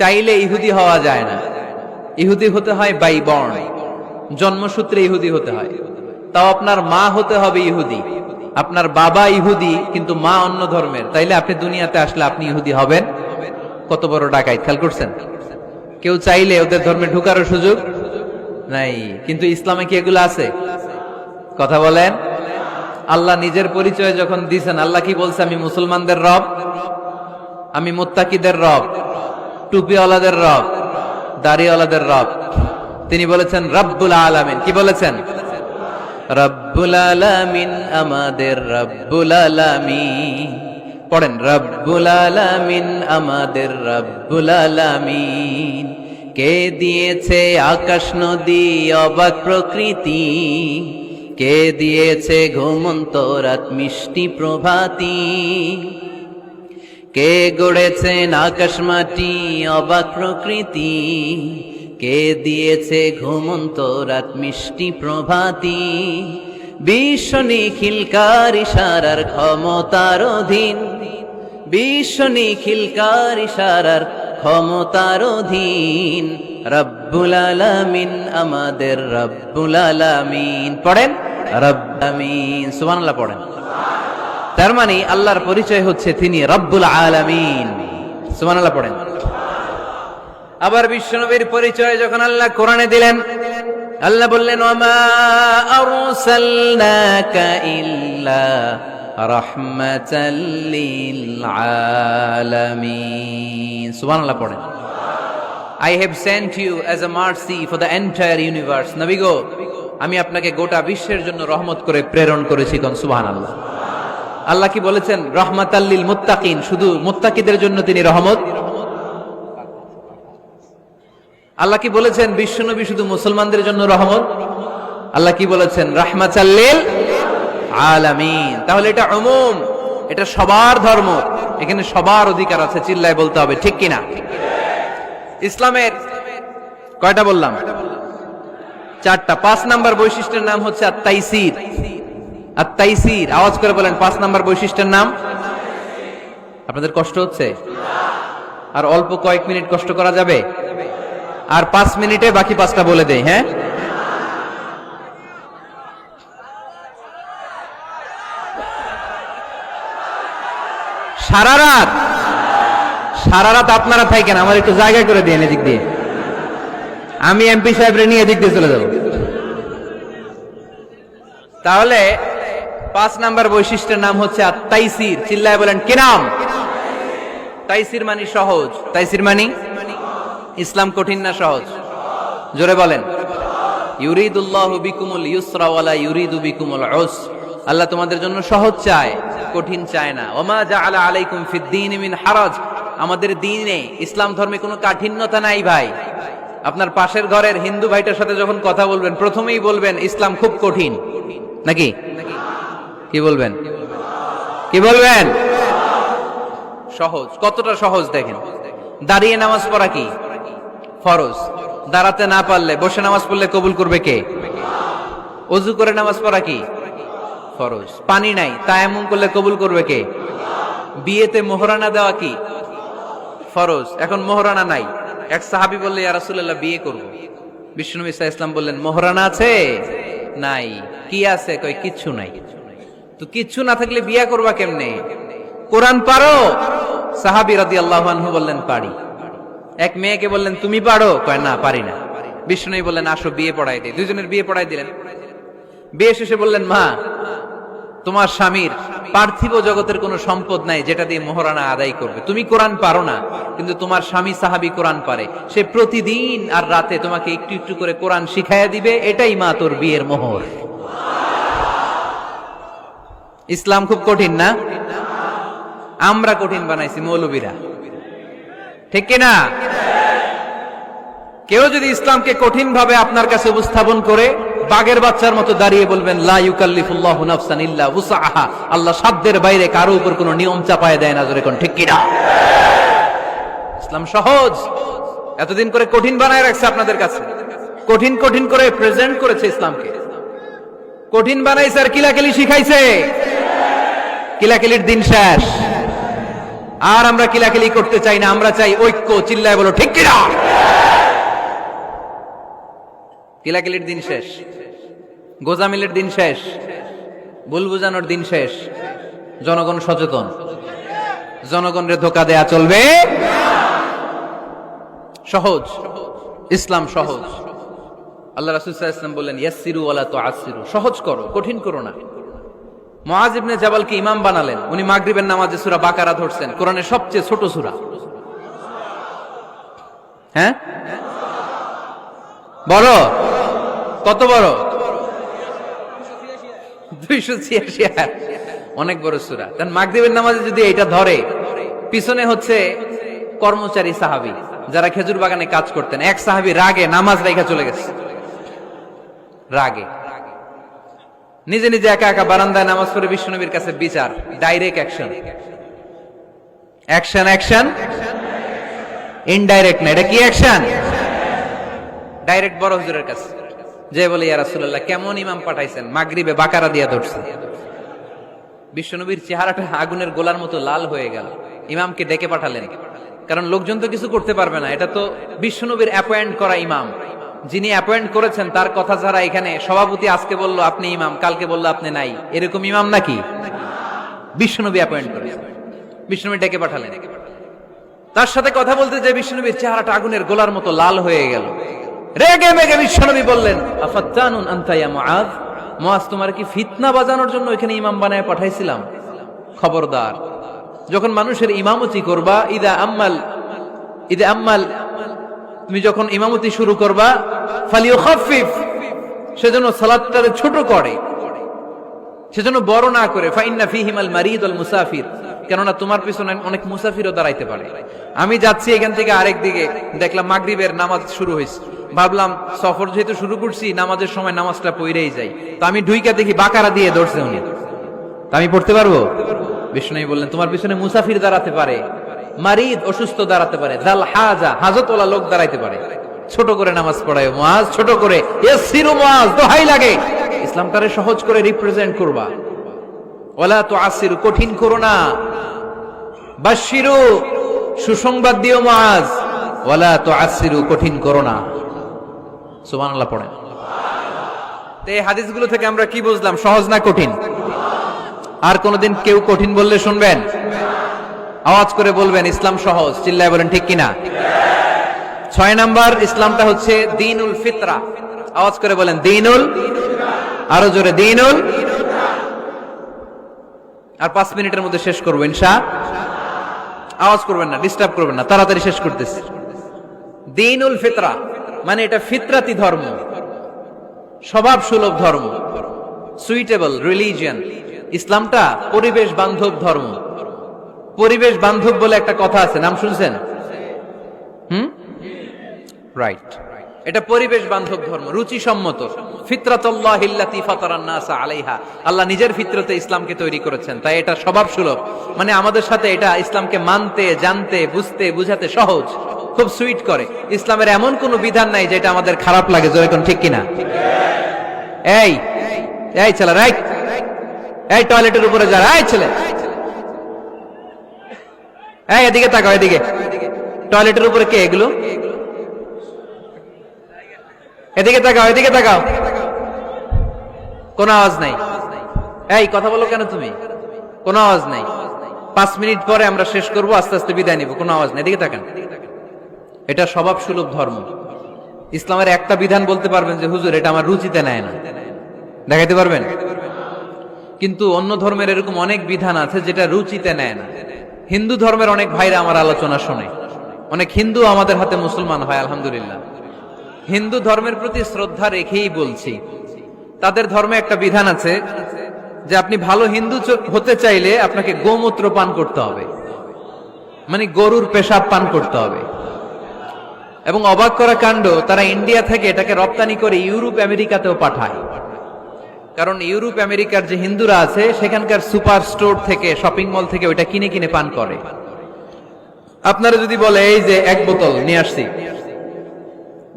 চাইলে ইহুদি হওয়া যায় না। ইহুদি হতে হয় বাই বর্ন, জন্মসূত্রে ইহুদি হতে হয়। তাও আপনার মা হতে হবে ইহুদি, আপনার বাবা ইহুদি কিন্তু মা অন্য ধর্মের, তাইলে আপনি দুনিয়াতে আসলে আপনি ইহুদি হবেন? কত বড় ডাকাইত! খেয়াল করছেন? কেউ চাইলে ওদের ধর্মে ঢুকারও সুযোগ নাই। কিন্তু ইসলামে কি এগুলো আছে? কথা বলেন। আল্লাহ নিজের পরিচয় যখন দিয়েছেন, আল্লাহ কি বলছে? আমি মুসলমানদের রব, আমি মুত্তাকিদের রব, টুপিওয়ালাদের রব, দাড়িওয়ালাদের রব। তিনি বলেছেন রব্বুল আলামিন। কি বলেছেন? রব্বুল আলামিন, আমাদের রব্বুল আলামিন। পড়েন, রব্বুল আলামিন, আমাদের রব্বুল আলামিন। কে দিয়েছে আকাশ নদী অবাক প্রকৃতি, কে দিয়েছে ঘুমন্ত রাত মিষ্টি প্রভাতী, কে গড়েছেন আকাশ মাটি অবাক প্রকৃতি, কে দিয়েছে ঘুমন্ত রাত মিষ্টি প্রভাতী। বিশ্ব নিখিলকার ইশারার ক্ষমতার অধীন, বিশ্ব নিখিলকার ইশারার ক্ষমতার অধীন, রব্বুল আলামিন আমাদের রব্বুল আলামিন। পড়েন রব্বুল আলামিন, সুবহানাল্লাহ পড়েন। তার মানে আল্লাহর পরিচয় হচ্ছে তিনি রব্বুল আলামিন, সুবহানাল্লাহ পড়েন। আবার বিশ্বনবীর পরিচয় যখন আল্লাহ কোরআনে দিলেন, আল্লাহ বললেন ওয়ামা আরসালনাকা ইল্লা রাহমাতাল লিল আলামিন, সুবহানাল্লাহ পড়েন। I have sent you as a mercy for the entire universe. নবী গো, আমি আপনাকে গোটা বিশ্বের জন্য রহমত করে প্রেরণ করেছি, কোন সুবহানাল্লাহ। আল্লাহ কি বলেছেন? রাহমাতাল লিল মুত্তাকিন, শুধু মুত্তাকিদের জন্য তিনি রহমত। আল্লাহ কি বলেছেন বিশ্বনবী শুধু মুসলমানদের জন্য রহমত? আল্লাহ কি বলেছেন? রাহমাতাল লিল আলামিন। তাহলে এটা উমুম, এটা সবার ধর্ম, এখানে সবার অধিকার আছে, চিল্লায় বলতে হবে, ঠিক কিনা? ইসলামের কয়টা বললাম? চারটা। 5 নাম্বার বৈশিষ্ট্যের নাম হচ্ছে আত-তাইসির। আত-তাইসির, আওয়াজ করে বলেন 5 নাম্বার বৈশিষ্ট্যের নাম। আপনাদের কষ্ট হচ্ছে? আর অল্প কয়েক মিনিট কষ্ট করা যাবে? আর 5 মিনিটে বাকি 5টা বলে দেই, হ্যাঁ? সারা রাত আপনারা থাকেন, আমার একটু জায়গা করে দিন এদিক দিয়ে, আমি এমপি সাহেবরে নিয়ে এদিক দিয়ে চলে যাব। তাহলে 5 নাম্বার বৈশিষ্ট্যের নাম হচ্ছে আত-তাইসির। চিল্লায় বলেন কি নাম? তাইসির মানে সহজ। তাইসির মানে ইসলাম কঠিন না সহজ? জোরে বলেন। ইউরিদুল্লাহু বিকুমুল ইউসরা ওয়ালা ইউরিদু বিকুমুল উসর। আল্লাহ তোমাদের জন্য সহজ চায়, কঠিন চায় না। ওমা জাআলা আলাইকুম ফিদ-দীন মিন হারাজ। আমাদের দ্বীনে, ইসলাম ধর্মে কোনো কাঠিন্যতা নাই ভাই। আপনার পাশের ঘরের হিন্দু ভাইটার সাথে যখন কথা বলবেন, প্রথমেই বলবেন ইসলাম খুব কঠিন, নাকি? কি বলবেন? কি বলবেন? সহজ। কতটা সহজ দেখেন। দাঁড়িয়ে নামাজ পড়া কি ফরজ, দাঁড়াতে না পারলে বসে নামাজ পড়লে কবুল করবে কে? ওযু করে নামাজ পড়া কি ফরজ। পানি নাই, তায়াম্মুম করলে কবুল করবে কে? বিয়েতে মোহরানা দেওয়া কি ফরজ। এখন মোহরানা নাই, এক সাহাবী বললে ইয়া রাসূলুল্লাহ বিয়ে করব। বিশ্বনবী সাল্লাল্লাহু আলাইহি ওয়াসাল্লাম বললেন মোহরানা আছে? নাই। কি আছে? কয় কিচ্ছু নাই। তো কিচ্ছু না থাকলে বিয়ে করবা কেমনে? কোরআন পারো? সাহাবী রাদিয়াল্লাহু আনহু বললেন পারি। এক মেয়েকে বললেন তুমি পারো? কয় না, পারি না। বিশ্বনবী বললেন আসো বিয়ে পড়াই দেই। দুইজনের বিয়ে পড়াই দিলেন। বিয়ে শেষে বললেন মা, তোমার স্বামীর পার্থিব জগতের কোনো সম্পদ নাই যেটা দিয়ে মোহরানা আদায় করবে। তুমি কোরআন পারো না, কিন্তু তোমার স্বামী সাহাবী কোরআন পারে। সে প্রতিদিন আর রাতে তোমাকে একটু একটু করে কোরআন শিখাইয়া দিবে, এটাই মা তোর বিয়ের মোহর। ইসলাম খুব কঠিন না? আমরা কঠিন বানাইছি মৌলবীরা, ঠিক কিনা? কেউ যদি ইসলামকে কঠিন ভাবে আপনার কাছে উপস্থাপন করে, বাঘের বাচ্চার মতো দাঁড়িয়ে বলবেন লা ইউকাল্লিফুল্লাহু নাফসান ইল্লা উসআহা। আল্লাহ সাধ্যের বাইরে কারো উপর কোনো নিয়ম চাপায় দেয় না, জোরে কোন ঠিক কিনা? ইসলাম সহজ, এতদিন করে কঠিন বানায় রাখছে আপনাদের কাছে, কঠিন কঠিন করে প্রেজেন্ট করেছে ইসলামকে, কঠিন বানাইছে আর কিলাকিলি শিখাইছে। কিলাকিলির দিন শেষ, আর আমরা কিলাকিলি করতে চাই না, আমরা চাই ঐক্য। চিল্লায় বলো ঠিক কিনা? কিলাকিলির দিন শেষ, গোজামিলের দিন শেষ, ভুল বুঝানোর দিন শেষ। জনগণ সচেতন, জনগণরে ধোকা দেয়া চলবে। সহজ, ইসলাম সহজ। আল্লাহ রাসূল সাল্লাল্লাহু আলাইহি ওয়াসাল্লাম বললেন ইয়াসসিরু ওয়ালা তুআসসিরু, সহজ করো, কঠিন করো না। মুআয ইবনে জাবালকে ইমাম বানালেন, উনি মাগরিবের নামাজে সূরা বাকারা ধরছেন, কোরআনের সবচেয়ে ছোট সূরা। হ্যাঁ, বড়? কত বড়? 286, অনেক বড় সূরা। তার মাগরিবের নামাজে যদি এটা ধরে, পিছনে হচ্ছে কর্মচারী সাহাবী যারা খেজুর বাগানে কাজ করতেন। এক সাহাবী রাগে নামাজ রাইখা চলে গেছে, রাগে নিজে নিজে একা একা বারান্দায় নামাজ পড়ে বিশ্বনবীর কাছে বিচার। Direct action, action action, indirect না। এটা কি অ্যাকশন? ডাইরেক্ট বড় হুজুরের কাছে। যে বলে ইয়া রাসূলুল্লাহ কেমন ইমাম পাঠাইছেন, মাগরিবে বাকারা দিয়া ধরছে। বিশ্বনবীর চেহারাটা আগুনের গোলার মতো লাল হয়ে গেল। ইমামকে ডেকে পাঠালেন, কারণ লোকজন তো কিছু করতে পারবে না, এটা তো বিশ্বনবীর অ্যাপয়েন্ট করা ইমাম। যিনি অ্যাপয়েন্ট করেছেন তার কথা ছাড়া এখানে সভাপতি আজকে বলল আপনি ইমাম, কালকে বলল আপনি নাই, এরকম ইমাম নাকি? বিশ্বনবী অ্যাপয়েন্ট করেছেন। বিশ্বনবী ডেকে পাঠালেন, তার সাথে কথা বলতে যে বিশ্বনবীর চেহারাটা আগুনের গোলার মতো লাল হয়ে গেল। রেগে মেগে বিশ্বনবী বললেন, আফাত্তানুন আনতা ইয়া মুআয, মুআয তোমার কি ফিতনা বাজানোর জন্য এখানে ইমাম বানায় পাঠাইছিলাম? খবরদার, যখন মানুষের ইমামতি করবা, ইদা আম্মাল তুমি যখন ইমামতি শুরু করবা, ফালিয়ুখাফফিফ, সেজন্য সালাতটারে ছোট করে, সেজন্য বড় না করে। ফাইন্না ফীহিমাল মারিদ ওয়াল মুসাফির, কেননা তোমার পিছনে অনেক মুসাফিরও দাঁড়াইতে পারে। আমি যাচ্ছি এখান থেকে আরেক দিকে, দেখলাম মাগরিবের নামাজ শুরু হয়েছে, ভাবলাম সফর যেহেতু শুরু করছি নামাজের সময় নামাজটা পড়েই যাই, তো আমি ঢুইকা দেখি বাকারা দিয়ে ধরছে উনি, তা আমি পড়তে পারবো? বিষ্ণু বললেন তোমার পিছনে মুসাফির দাঁড়াতে পারে, মারিদ অসুস্থ দাঁড়াতে পারে, জাল হাজা হাজতওয়ালা লোক দাঁড়াইতে পারে। ছোট করে নামাজ পড়ায় মুআয, ছোট করে, ইয়াসসিরু মুআয, দোহাই লাগে ইসলামটারে সহজ করে রিপ্রেজেন্ট করবা। ওয়ালা তুআসসিরু, কঠিন করো না। বাশশিরু, সুসংবাদ দিও মুআয, ওয়ালা তুআসসিরু, কঠিন করো না। সুবহানাল্লাহ পড়েন। তো এই হাদিসগুলো থেকে আমরা কি বুঝলাম? সহজ না কঠিন? আর কোনদিন কেউ কঠিন বললে শুনবেন? আওয়াজ করে বলবেন ইসলাম সহজ, চিল্লায় বলেন ঠিক কিনা? 6 নাম্বার, ইসলামটা হচ্ছে দ্বীনুল ফিতরা। আওয়াজ করে বলেন দ্বীনুল, আরো জোরে দ্বীনুল। আর 5 মিনিটের মধ্যে শেষ করবো ইনশাআল্লাহ। আওয়াজ করবেন না, ডিস্টার্ব করবেন না, তাড়াতাড়ি শেষ করতেছি। দ্বীনুল ফিতরা মানে এটা ফিতরাতি ধর্ম, স্বভাব সুলভ ধর্ম, সুইটেবল রিলিজিয়ন। ইসলামটা পরিবেশ বান্ধব ধর্ম। পরিবেশ বান্ধব বলে একটা কথা আছে, নাম শুনছেন? রাইট, এটা পরিবেশ বান্ধব ধর্ম, রুচিসম্মত। ফিতরাতুল্লাহিল্লাতী ফাতারান নাস আলাইহা, আল্লাহ নিজের ফিতরতে ইসলামকে তৈরি করেছেন, তাই এটা স্বভাব সুলভ। মানে আমাদের সাথে এটা ইসলামকে মানতে, জানতে, বুঝতে, বুঝাতে সহজ, খুব সুইট করে। ইসলামের এমন কোন বিধান নাই যেটা আমাদের খারাপ লাগে, জোরে কোন ঠিক কিনা? এই এই ছেলে, রাইট, এই টয়লেটের উপরে যা, এই ছেলে, এই এদিকে তাকাও, এদিকে। টয়লেটের উপরে কে এগুলো? এদিকে তাকাও, এদিকে তাকাও। কোন আওয়াজ নাই। এই কথা বলো কেন তুমি? কোন আওয়াজ নাই। 5 মিনিট পরে আমরা শেষ করব, আস্তে আস্তে বিদায় নিব, কোন আওয়াজ নাই। এদিকে তাকান। এটা স্বভাব সুলভ ধর্ম। ইসলামের একটা বিধান বলতে পারবেন যে হুজুর এটা আমার রুচিতে নেয় না, দেখাইতে পারবেন? কিন্তু অন্য ধর্মের এরকম অনেক বিধান আছে যেটা রুচিতে নেয় না। হিন্দু ধর্মের অনেক ভাইরা আমার আলোচনা শোনে, অনেক হিন্দু আমাদের হাতে মুসলমান হয়, আলহামদুলিল্লাহ। হিন্দু ধর্মের প্রতি শ্রদ্ধা রেখেই বলছি, তাদের ধর্মে একটা বিধান আছে যে আপনি ভালো হিন্দু হতে চাইলে আপনাকে গোমূত্র পান করতে হবে, মানে গরুর পেশাব পান করতে হবে। এবং অবাক করা কাণ্ড, তারা ইন্ডিয়া থেকে এটাকে রপ্তানি করে ইউরোপ আমেরিকাতেও পাঠায়। কারণ ইউরোপ আমেরিকার যে হিন্দুরা আছে সেখানকার সুপার স্টোর থেকে, শপিং মল থেকে ওইটা কিনে কিনে পান করে। আপনারা যদি বলে এই যে 1 বোতল নিয়ে আসছি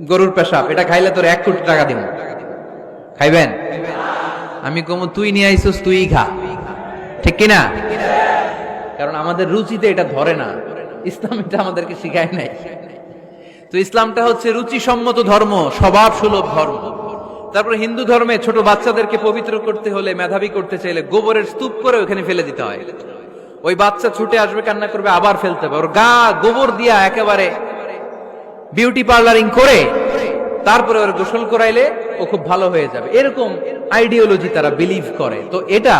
গরুর পেশাব, এটা খাইলে তোর 1 কোটি টাকা দিব, খাইবেন? আমি কমু তুই নিয়ে আইছিস, তুই খা, ঠিক কিনা? কারণ আমাদের রুচিতে এটা ধরে না, ইসলাম এটা আমাদেরকে শিখায় নাই। তো ইসলামটা হচ্ছে রুচিসম্মত ধর্ম, স্বভাব সুলভ ধর্ম। তারপর হিন্দু ধর্মে ছোট বাচ্চাদেরকে পবিত্র করতে হলে, মেধাবী করতে চাইলে গোবরের স্তূপ করে ওখানে ফেলে দিতে হয়। ওই বাচ্চা ছুটে আসবে, কান্না করবে, আবার ফেলতে হবে। ওর গা গোবর দিয়া একেবারে বিউটি পার্লারিং করে তারপরে ওর গোসল করাইলে ও খুব ভালো হয়ে যাবে, এরকম আইডিওলজি তারা বিলিভ করে। তো এটা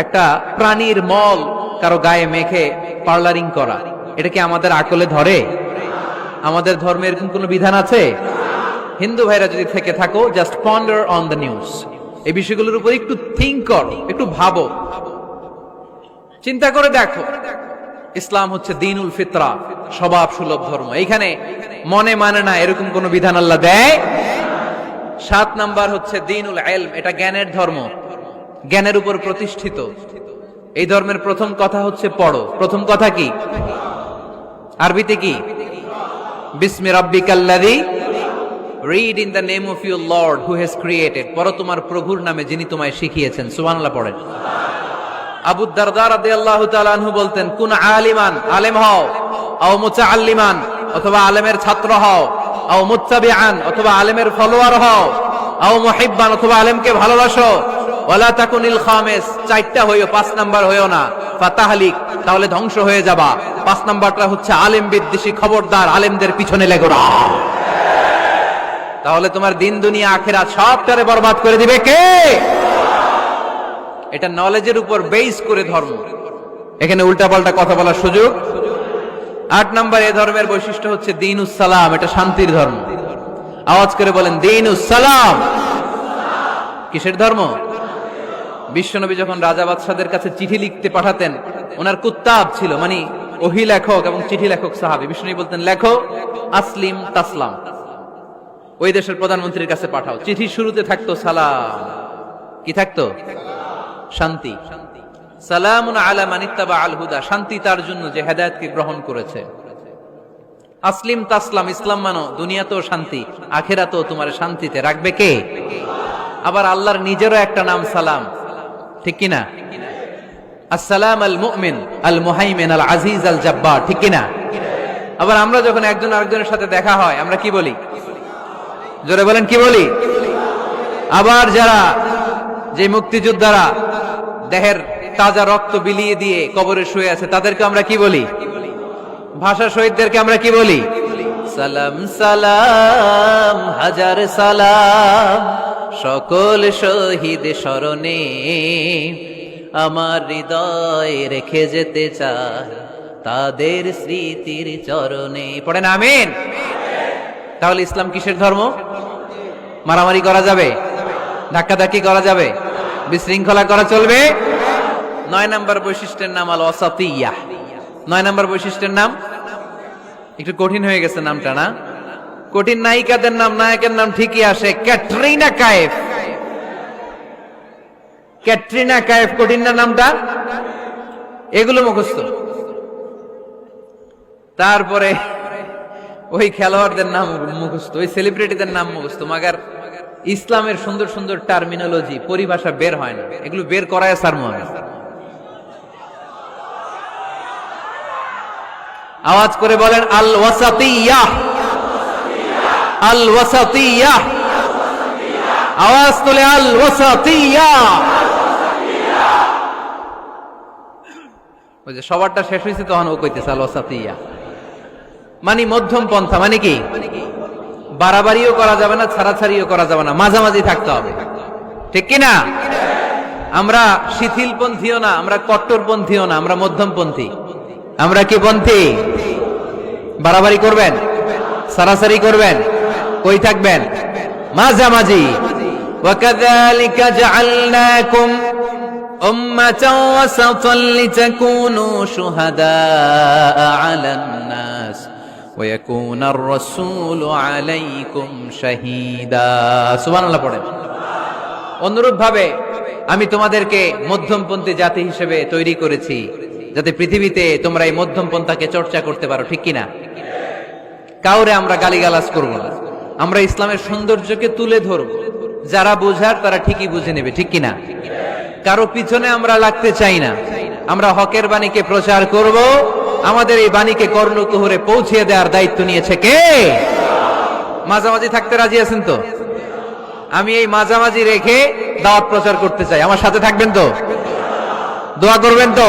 একটা প্রাণীর মল কারো গায়ে মেখে পার্লারিং করা, এটা কি আমাদের আকলে ধরে? আমাদের ধর্মে এরকম কোন বিধান আছে? হিন্দু ভাইরা যদি থেকে থাকো, just ponder on the news, এই বিষয়গুলোর উপর একটু থিঙ্ক করো, একটু ভাবো, চিন্তা করে দেখো। ইসলাম হচ্ছে দ্বীনুল ফিতরা, স্বভাব সুলভ ধর্ম। এইখানে মনে মানে না এরকম কোন বিধান আল্লাহ দেয়। 7 নাম্বার হচ্ছে দ্বীনুল ইলম, এটা জ্ঞানের ধর্ম, জ্ঞানের উপর প্রতিষ্ঠিত। এই ধর্মের প্রথম কথা হচ্ছে পড়ো। প্রথম কথা কি? আরবিতে কি? বিসমি রাব্বিকাল্লাযী read in the name of your lord who has created, পড়ো তোমার প্রভুর নামে যিনি তোমায় শিখিয়েছেন। সুবহানাল্লাহ পড়েন। আবু দারদা রাদিয়াল্লাহু তাআলা আনহু বলতেন, কুন আলিমান, আলেম হও, আও মুতাআল্লিমান, অথবা আলেমের ছাত্র হও, আও মুত্তাবিআন, অথবা আলেমের ফলোয়ার হও, আও মুহিব্বান, অথবা আলেমকে ভালোবাসো, ওয়ালা তাকুনিল খামিস, চারটা হইও, 5 নাম্বার হইও না, ফাতাহলিক, তাহলে ধ্বংস হয়ে যাবা। 5 নাম্বারটা হচ্ছে আলেম বিদ্বেষী, খবরদার আলেমদের পিছনে লেগো না, তাহলে তোমার দিন দুনিয়া আখিরাত সবটারে বরবাদ করে দিবে কে? এটা নলেজের উপর বেস করে ধর্ম, এখানে উল্টাপাল্টা কথা বলার সুযোগ। 8 নাম্বার এই ধর্মের বৈশিষ্ট্য হচ্ছে দ্বীনুস সালাম, এটা শান্তির ধর্ম। আওয়াজ করে বলেন দ্বীনুস সালাম। কিসের ধর্ম? বিশ্বনবী যখন রাজা বাদশাদের কাছে চিঠি লিখতে পাঠাতেন, ওনার কুত্তাব ছিল, মানে ওহী লেখক এবং চিঠি লেখক সাহাবী। বিশ্বনবী বলতেন, লেখো আসলিম তাসলাম, ওই দেশের প্রধানমন্ত্রীর কাছে পাঠাও। চিঠির শুরুতে থাকতো সালাম, কি থাকতো? শান্তি। সালামুন আলা মান ইত্তাবা আল হুদা, শান্তি তার জন্য যে হেদায়েতকে গ্রহণ করেছে। আসলিম তাসলাম, ইসলাম মানো, দুনিয়াতেও শান্তি, আখিরাতেও তোমার শান্তিতে রাখবে কে? আবার আল্লাহর নিজেরও একটা নাম সালাম, ঠিক কি না? আসসালাম আল মুমিন আল মুহাইমিন আল আজিজ আল জাব্বার, ঠিক কি না? আবার আমরা যখন একজন আরেকজনের সাথে দেখা হয় আমরা কি বলি? জোরে বলেন, কি বলি? আবার যারা, যে মুক্তিযোদ্ধারা দেহের তাজা রক্ত বিলিয়ে দিয়ে কবরে শুয়ে আছে, তাদেরকে আমরা কি বলি? ভাষা শহীদদেরকে আমরা কি বলি? সালাম সালাম হাজার সালাম, সকল শহীদ স্মরণে আমার হৃদয় রেখে যেতে চায় তাদের স্মৃতির চরণে। পড়েন আমিন। তাহলে ইসলাম কিসের ধর্ম? মারামারি করা যাবে? ধাক্কাধাক্কি করা যাবে? বিশৃঙ্খলা করা চলবে? 9 নাম্বার বৈশিষ্ট্যের নাম আল ওয়াসাতিয়্যাহ। 9 নাম্বার বৈশিষ্ট্যের নাম একটু কঠিন হয়ে গেছে নামটা, না? কঠিন নায়িকাদের নাম, নায়কের নাম ঠিকই আসে, ক্যাটরিনা কাইফ। ক্যাটরিনা কাইফ, কঠিন না নামটা? এগুলো মুখস্থ। তারপরে ওই খেলোয়াড়দের নাম মুখস্থ, ওই সেলিব্রিটিদের নাম মুখস্থ, মাগার ইসলামের সুন্দর সুন্দর টার্মিনোলজি, পরিভাষা বের হয় না, এগুলো বের করায় সারমু আমি। আওয়াজ করে বলেন আল ওয়াসাতিয়্যাহ, আল ওয়াসাতিয়্যাহ, আওয়াজ তুলে আল ওয়াসাতিয়্যাহ। ওই যে সবারটা শেষ হয়েছে তখন ও কইতেছে আল ওয়াসাতিয়্যাহ, মানে মধ্যম পন্থা। মানে কি? বাড়াবাড়িও করা যাবে না, ছাড়াছাড়িও করা যাবে না, মাঝামাঝি থাকতে হবে, ঠিক কি না? আমরা শিথিলপন্থীও না, আমরা কট্টরপন্থীও না, আমরা মধ্যমপন্থী। আমরা কি পন্থী? বাড়াবাড়ি করবেন, ছাড়াছাড়ি করবেন, কই থাকবেন? মাঝামাঝি। ওয়াকাযালিকা জাআলনাকুম উম্মাতাও ওয়াসাতান লিতাকুনু শুহাদাআ আলান নাস ওয়া ইয়াকুনার রাসূলু আলাইকুম শাহীদা। সুবহানাল্লাহ পড়েন। অনুরূপ ভাবে আমি তোমাদেরকে মধ্যমপন্থী জাতি হিসেবে তৈরি করেছি, যাতে পৃথিবীতে তোমরা এই মধ্যম পন্থাকে চর্চা করতে পারো, ঠিক কিনা? কাউরে আমরা গালিগালাজ করব না, আমরা ইসলামের সৌন্দর্যকে তুলে ধরব, যারা বোঝার তারা ঠিকই বুঝে নেবে, ঠিক কিনা? কারো পিছনে আমরা লাগতে চাই না, আমরা হকের বাণীকে প্রচার করব, আমাদের এই বাণীকে কর্ণকুহরে পৌঁছে দেওয়ার দায়িত্ব নিয়েছে কে? মাঝামাঝি থাকতে রাজি আছেন তো? আমি এই মাঝামাঝি রেখে দাওয়াত প্রচার করতে চাই, আমার সাথে থাকবেন তো? দোয়া করবেন তো,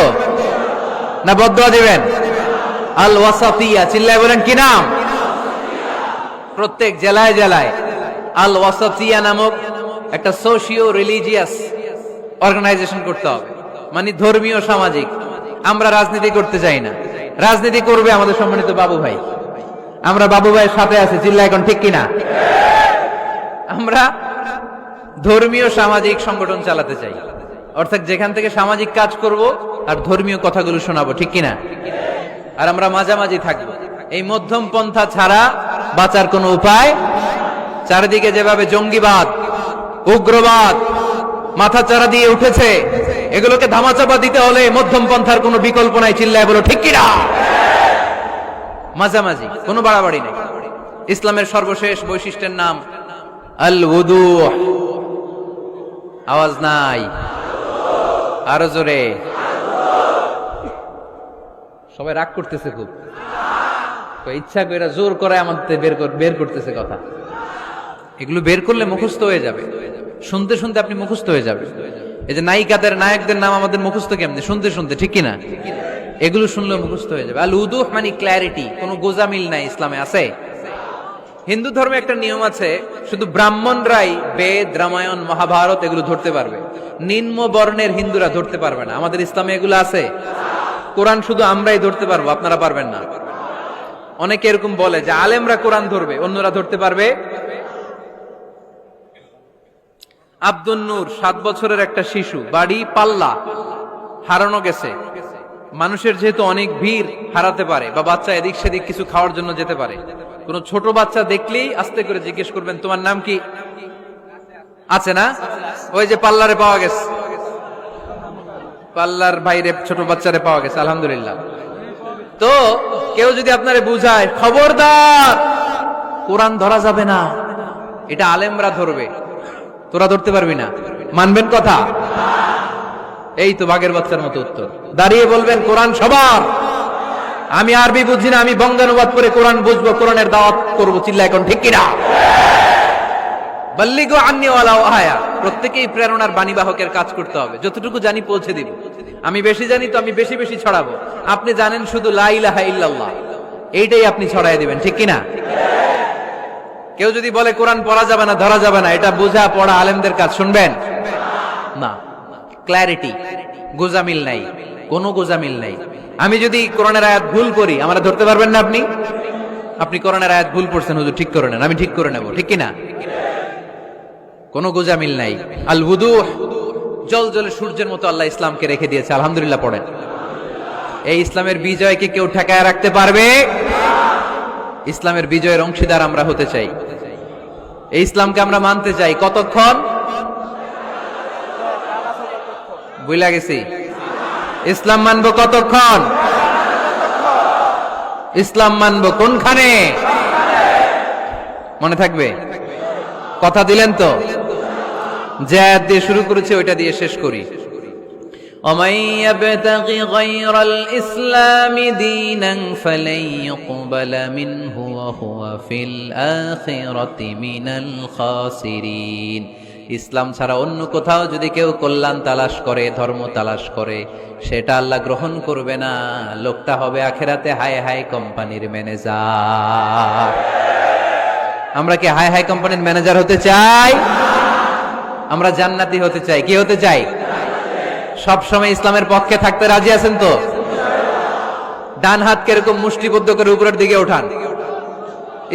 না বদদোয়া দিবেন? আল ওয়াসাতিয়্যাহ, চিল্লায় বলেন কি নাম? প্রত্যেক জেলায় জেলায় আল ওয়াসাতিয়্যাহ নামক একটা সোশিও রিলিজিয়াস অর্গানাইজেশন করতে হবে, মানে ধর্মীয় সামাজিক। আমরা রাজনীতি করতে চাই না, রাজনীতি করবে আমাদের সম্মানিত বাবু ভাই। আমরা বাবু ভাইয়ের সাথে আছি, চিল্লায় এখন ঠিক কিনা? আমরা ধর্মীয় সামাজিক সংগঠন চালাতে চাই, অর্থাৎ যেখান থেকে সামাজিক কাজ করব আর ধর্মীয় কথাগুলো শোনাবো, ঠিক কিনা? আর আমরা মাঝামাঝি থাকবো। এই মধ্যম পন্থা ছাড়া বাঁচার কোনো উপায়? চারিদিকে যেভাবে জঙ্গিবাদ, উগ্রবাদ মাথাচাড়া দিয়ে উঠেছে, এগুলোকে ধামাচাপা দিতে হলে মধ্যম পন্থার কোনো বিকল্প নাই, চিল্লায় বলো ঠিক কিনা? মাঝামাঝি, কোনো বাড়াবাড়ি নেই। ইসলামের সর্বশেষ বৈশিষ্ট্যের নাম আল উদু। আওয়াজ নাই, আরো জোরে। সবাই রাগ করতেছে খুব, ইচ্ছা করে জোর করে আমাদের বের করতেছে কথা। এগুলো বের করলে মুখস্থ হয়ে যাবে, শুনতে শুনতে আপনি মুখস্থ হয়ে যাবে। এই যে নায়িকাদের নায়কদের নাম আমাদের মুখস্থ কেমনে? শুনতে শুনতে, ঠিক কিনা? এগুলো শুনলে মুখস্থ হয়ে যাবে। আল উদুহ মানে ক্ল্যারিটি, কোনো গোজামিল নাই ইসলামে আছে। হিন্দু ধর্মে একটা নিয়ম আছে, শুধু ব্রাহ্মণরাই বেদ, রামায়ণ, মহাভারত এগুলো ধরতে পারবে, নিম্ন বর্ণের হিন্দুরা ধরতে পারবে না। আমাদের ইসলামে এগুলো আছে। কোরআন শুধু আমরাই ধরতে পারবো, আপনারা পারবেন না। অনেকে এরকম বলে যে আলেমরা কোরআন ধরবে, অন্যরা ধরতে পারবে। আব্দুল নূর 7 বছরের একটা শিশু, বাড়ি পাল্লা, হারানো গেছে। মানুষের যেহেতু অনেক ভিড়, হারাতে পারে, বা বাচ্চা এদিক সেদিক কিছু খাওয়ার জন্য যেতে পারে। কোন ছোট বাচ্চা দেখলেই আস্তে করে জিজ্ঞেস করবেন, তোমার নাম কি? আছে না? ওই যে পাল্লারে পাওয়া গেছে, পাল্লার বাইরে ছোট বাচ্চারে পাওয়া গেছে, আলহামদুলিল্লাহ। তো কেউ যদি আপনারে বুঝায়, খবরদার কোরআন ধরা যাবে না, এটা আলেমরা ধরবে, তোরা ধরতে পারবি না, মানবেন কথা? এই তো বাঘের বাচ্চার মতো উত্তর। দাঁড়িয়ে বলবেন কোরআন সবার। আমি আরবি বুঝি না, আমি বঙ্গানুবাদ করে কোরআন বুঝবো, কোরআনের দাওয়াত করবো, চিল্লা এখন ঠিক কিনা? বাল্লিগু আন্নি ওয়ালাউ আয়া। প্রত্যেকেই প্রেরণার বাণীবাহকের কাজ করতে হবে, যতটুকু জানি পৌঁছে দিব। আমি বেশি জানি তো আমি বেশি বেশি ছড়াবো। আপনি জানেন শুধু লা ইলাহা ইল্লাল্লাহ, এইটাই আপনি ছড়াই দিবেন, ঠিক কিনা? কেউ যদি বলে কোরআন পড়া যাবে না, ধরা যাবে না, এটা বোঝা পড়া আলেমদের কাজ, শুনবেন না। ক্ল্যারিটি, গোজামিল নাই, কোনো গোজামিল নাই। আমি যদি কোরআনের আয়াত ভুল করি, আমরা ধরতে পারবেন না। আপনি কোরআনের আয়াত ভুল পড়ছেন, হুজুর ঠিক করে নেন, আমি ঠিক করে নেব, ঠিক কিনা? কোনো গোজামিল নাই। আল উদুহ, জল জলে সূর্যের মতো আল্লাহ ইসলামকে রেখে দিয়েছে, আলহামদুলিল্লাহ পড়েন। এই ইসলামের বিজয়কে কেউ ঠেকায় রাখতে পারবে? ইসলামের বিজয়ের অংশীদার আমরা হতে চাই, এই ইসলামকে আমরা মানতে চাই। কতক্ষণ? বুঝলা গেছি। ইসলাম মানবো কতক্ষণ? ইসলাম মানবো কোনখানে? মনে থাকবে? কথা দিলেন তো? যে আয়াত দিয়ে শুরু করেছে ওইটা দিয়ে শেষ করি। ومن يبتغي غير الإسلام دينا فلن يقبل منه وهو في الآخرة من الخاسرين। ইসলাম ছাড়া অন্য কোথাও যদি কেউ কল্যাণ তালাশ করে, ধর্ম তালাশ করে, সেটা আল্লাহ গ্রহণ করবে না। লোকটা হবে আখেরাতে হাই হাই কোম্পানির ম্যানেজার। আমরা কি হাই হাই কোম্পানির ম্যানেজার হতে চাই? আমরা জান্নাতি হতে চাই। কি হতে চাই? সব সময় ইসলামের পক্ষে থাকতে রাজি আছেন তো? ডান হাত কিরকম মুষ্টিবদ্ধ করে উপরের দিকে উঠান।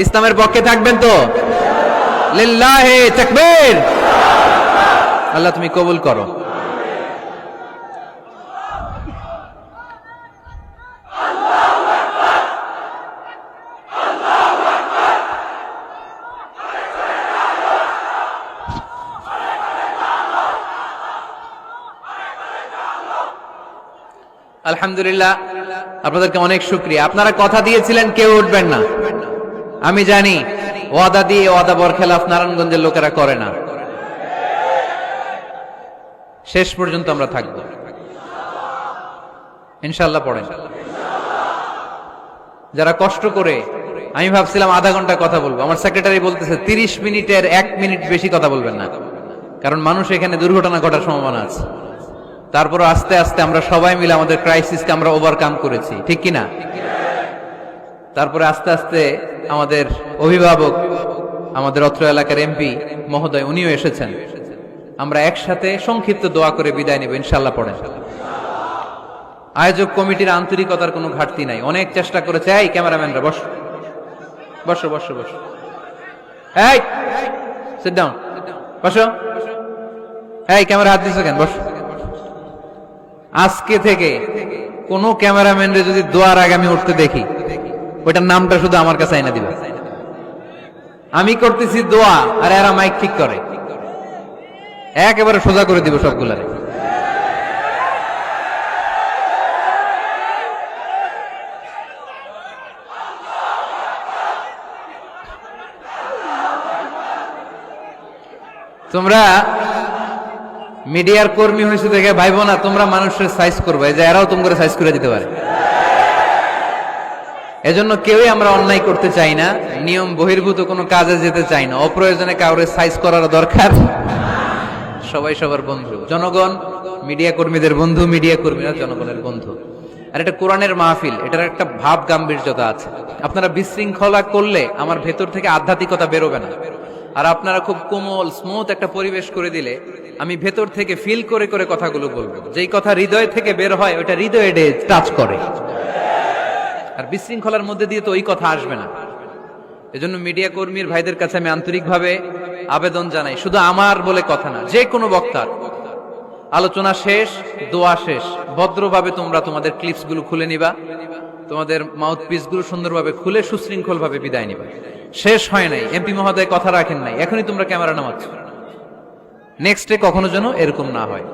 ইসলামের পক্ষে থাকবেন তো? লিল্লাহি তাকবীর। আল্লাহ তুমি কবুল করো। আলহামদুলিল্লাহ, আপনাদেরকে অনেক শুকরিয়া। আপনারা কথা দিয়েছিলেন কেউ উঠবেন না। আমি জানি ওয়াদা দিয়ে ওয়াদা বরখেলাফ নারায়ণগঞ্জের লোকেরা করে না। শেষ পর্যন্ত আমরা থাকবো ইনশাআল্লাহ। পড়েন। যারা কষ্ট করে, আমি ভাবছিলাম আধা ঘন্টা কথা বলবো, আমার সেক্রেটারি বলতেছে 30 মিনিটের 1 মিনিট বেশি কথা বলবেন না, কারণ মানুষ এখানে দুর্ঘটনা ঘটার সম্ভাবনা আছে। তারপর আস্তে আস্তে আমরা সবাই মিলে আমাদের ক্রাইসিসকে আমরা ওভারকাম করেছি, ঠিক কিনা? তারপরে আস্তে আস্তে আমাদের অভিভাবক, আমাদের অত্র এলাকার এমপি মহোদয়, উনিও এসেছেন। আমরা একসাথে সংক্ষিপ্ত দোয়া করে বিদায় নেব ইনশাআল্লাহ। পড়েন। আয়োজক কমিটির আন্তরিকতার কোনো ঘাটতি নাই, অনেক চেষ্টা করেছে। এই ক্যামেরাম্যানরা বসো বসো বসো বসো, এই সিট ডাউন, বসো। এই ক্যামেরা হাত দিছো কেন? বসো। আজকে থেকে কোন ক্যামেরাম্যানরে যদি দোয়ার আগে আমি উঠতে দেখি, ওইটার নামটা শুধু আমার কাছে আইনা দিবে। আমি করতেছি দোয়া আর এরা মাইক ঠিক করে, একেবারে সোজা করে দিব সবগুলারে। তোমরা মিডিয়ার কর্মী হয়েছে দেখে ভাইবো না তোমরা মানুষের সাইজ করবে, যে এরাও তোমাকে সাইজ করে দিতে পারে। এজন্য কেউই আমরা অন্যায় করতে চাই না, নিয়ম বহির্ভূত কোনো কাজে যেতে চাই না, অপ্রয়োজনে কাউরে সাইজ করার দরকার। সবাই সবার বন্ধু, জনগণ মিডিয়া কর্মীদের বন্ধু, মিডিয়া কর্মীরা জনগণের বন্ধু। আর এটা কোরআনের মাহফিল, এটার একটা ভাব গাম্ভীর্যতা আছে। আপনারা বিশৃঙ্খলা করলে আমার ভেতর থেকে আধ্যাত্মিকতা বেরোবে না। আর আপনারা খুব কোমল স্মুথ একটা পরিবেশ করে দিলে আমি ভেতর থেকে ফিল করে করে কথাগুলো বলবো। যেই কথা হৃদয় থেকে বের হয় ওটা হৃদয়ে টাচ করে। আর বিশৃঙ্খলার মধ্যে দিয়ে তো ওই কথা আসবে না। এজন্য মিডিয়া কর্মীর ভাইদের কাছে আমি আন্তরিকভাবে আবেদন জানাই, শুধু আমার বলে কথা না, যে কোনো বক্তার আলোচনা শেষ, দোয়া শেষ, ভদ্রভাবে তোমরা তোমাদের ক্লিপস গুলো খুলে নিবা, তোমাদের মাউথ পিস গুলো সুন্দরভাবে খুলে সুশৃঙ্খল ভাবে বিদায় নিবা। শেষ হয় নাই, এমপি মহোদয় কথা রাখেন নাই, এখনই তোমরা ক্যামেরা নামাচ্ছ। নেক্সটে কখনো যেন এরকম না হয়।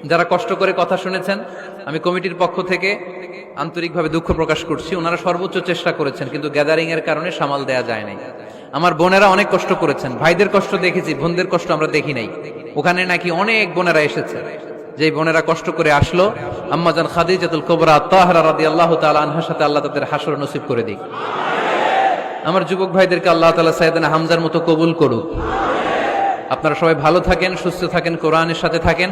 যারা কষ্ট করে কথা শুনেছেন, আমি কমিটির পক্ষ থেকে আন্তরিকভাবে দুঃখ প্রকাশ করছি। ওনারা সর্বোচ্চ চেষ্টা করেছেন, কিন্তু গ্যাদারিং এর কারণে সামাল দেয়া যায় নাই। আমার বোনেরা অনেক কষ্ট করেছেন, ভাইদের কষ্ট দেখেছি, বোনদের কষ্ট আমরা দেখি নাই। ওখানে নাকি অনেক বোনেরা এসেছে, যেই বোনেরা কষ্ট করে আসলো। আম্মাজান খাদিজাতুল কুবরা তাহরা রাদিয়াল্লাহু তাআলা আনহার সাথে আল্লাহ তাদের হাসর নসিব করে দিক। আমার যুবক ভাইদেরকে আল্লাহ তাআলা সাইয়েদনা হামজার মতো কবুল করুক। আপনারা সবাই ভালো থাকেন, সুস্থ থাকেন, কোরআনের সাথে থাকেন।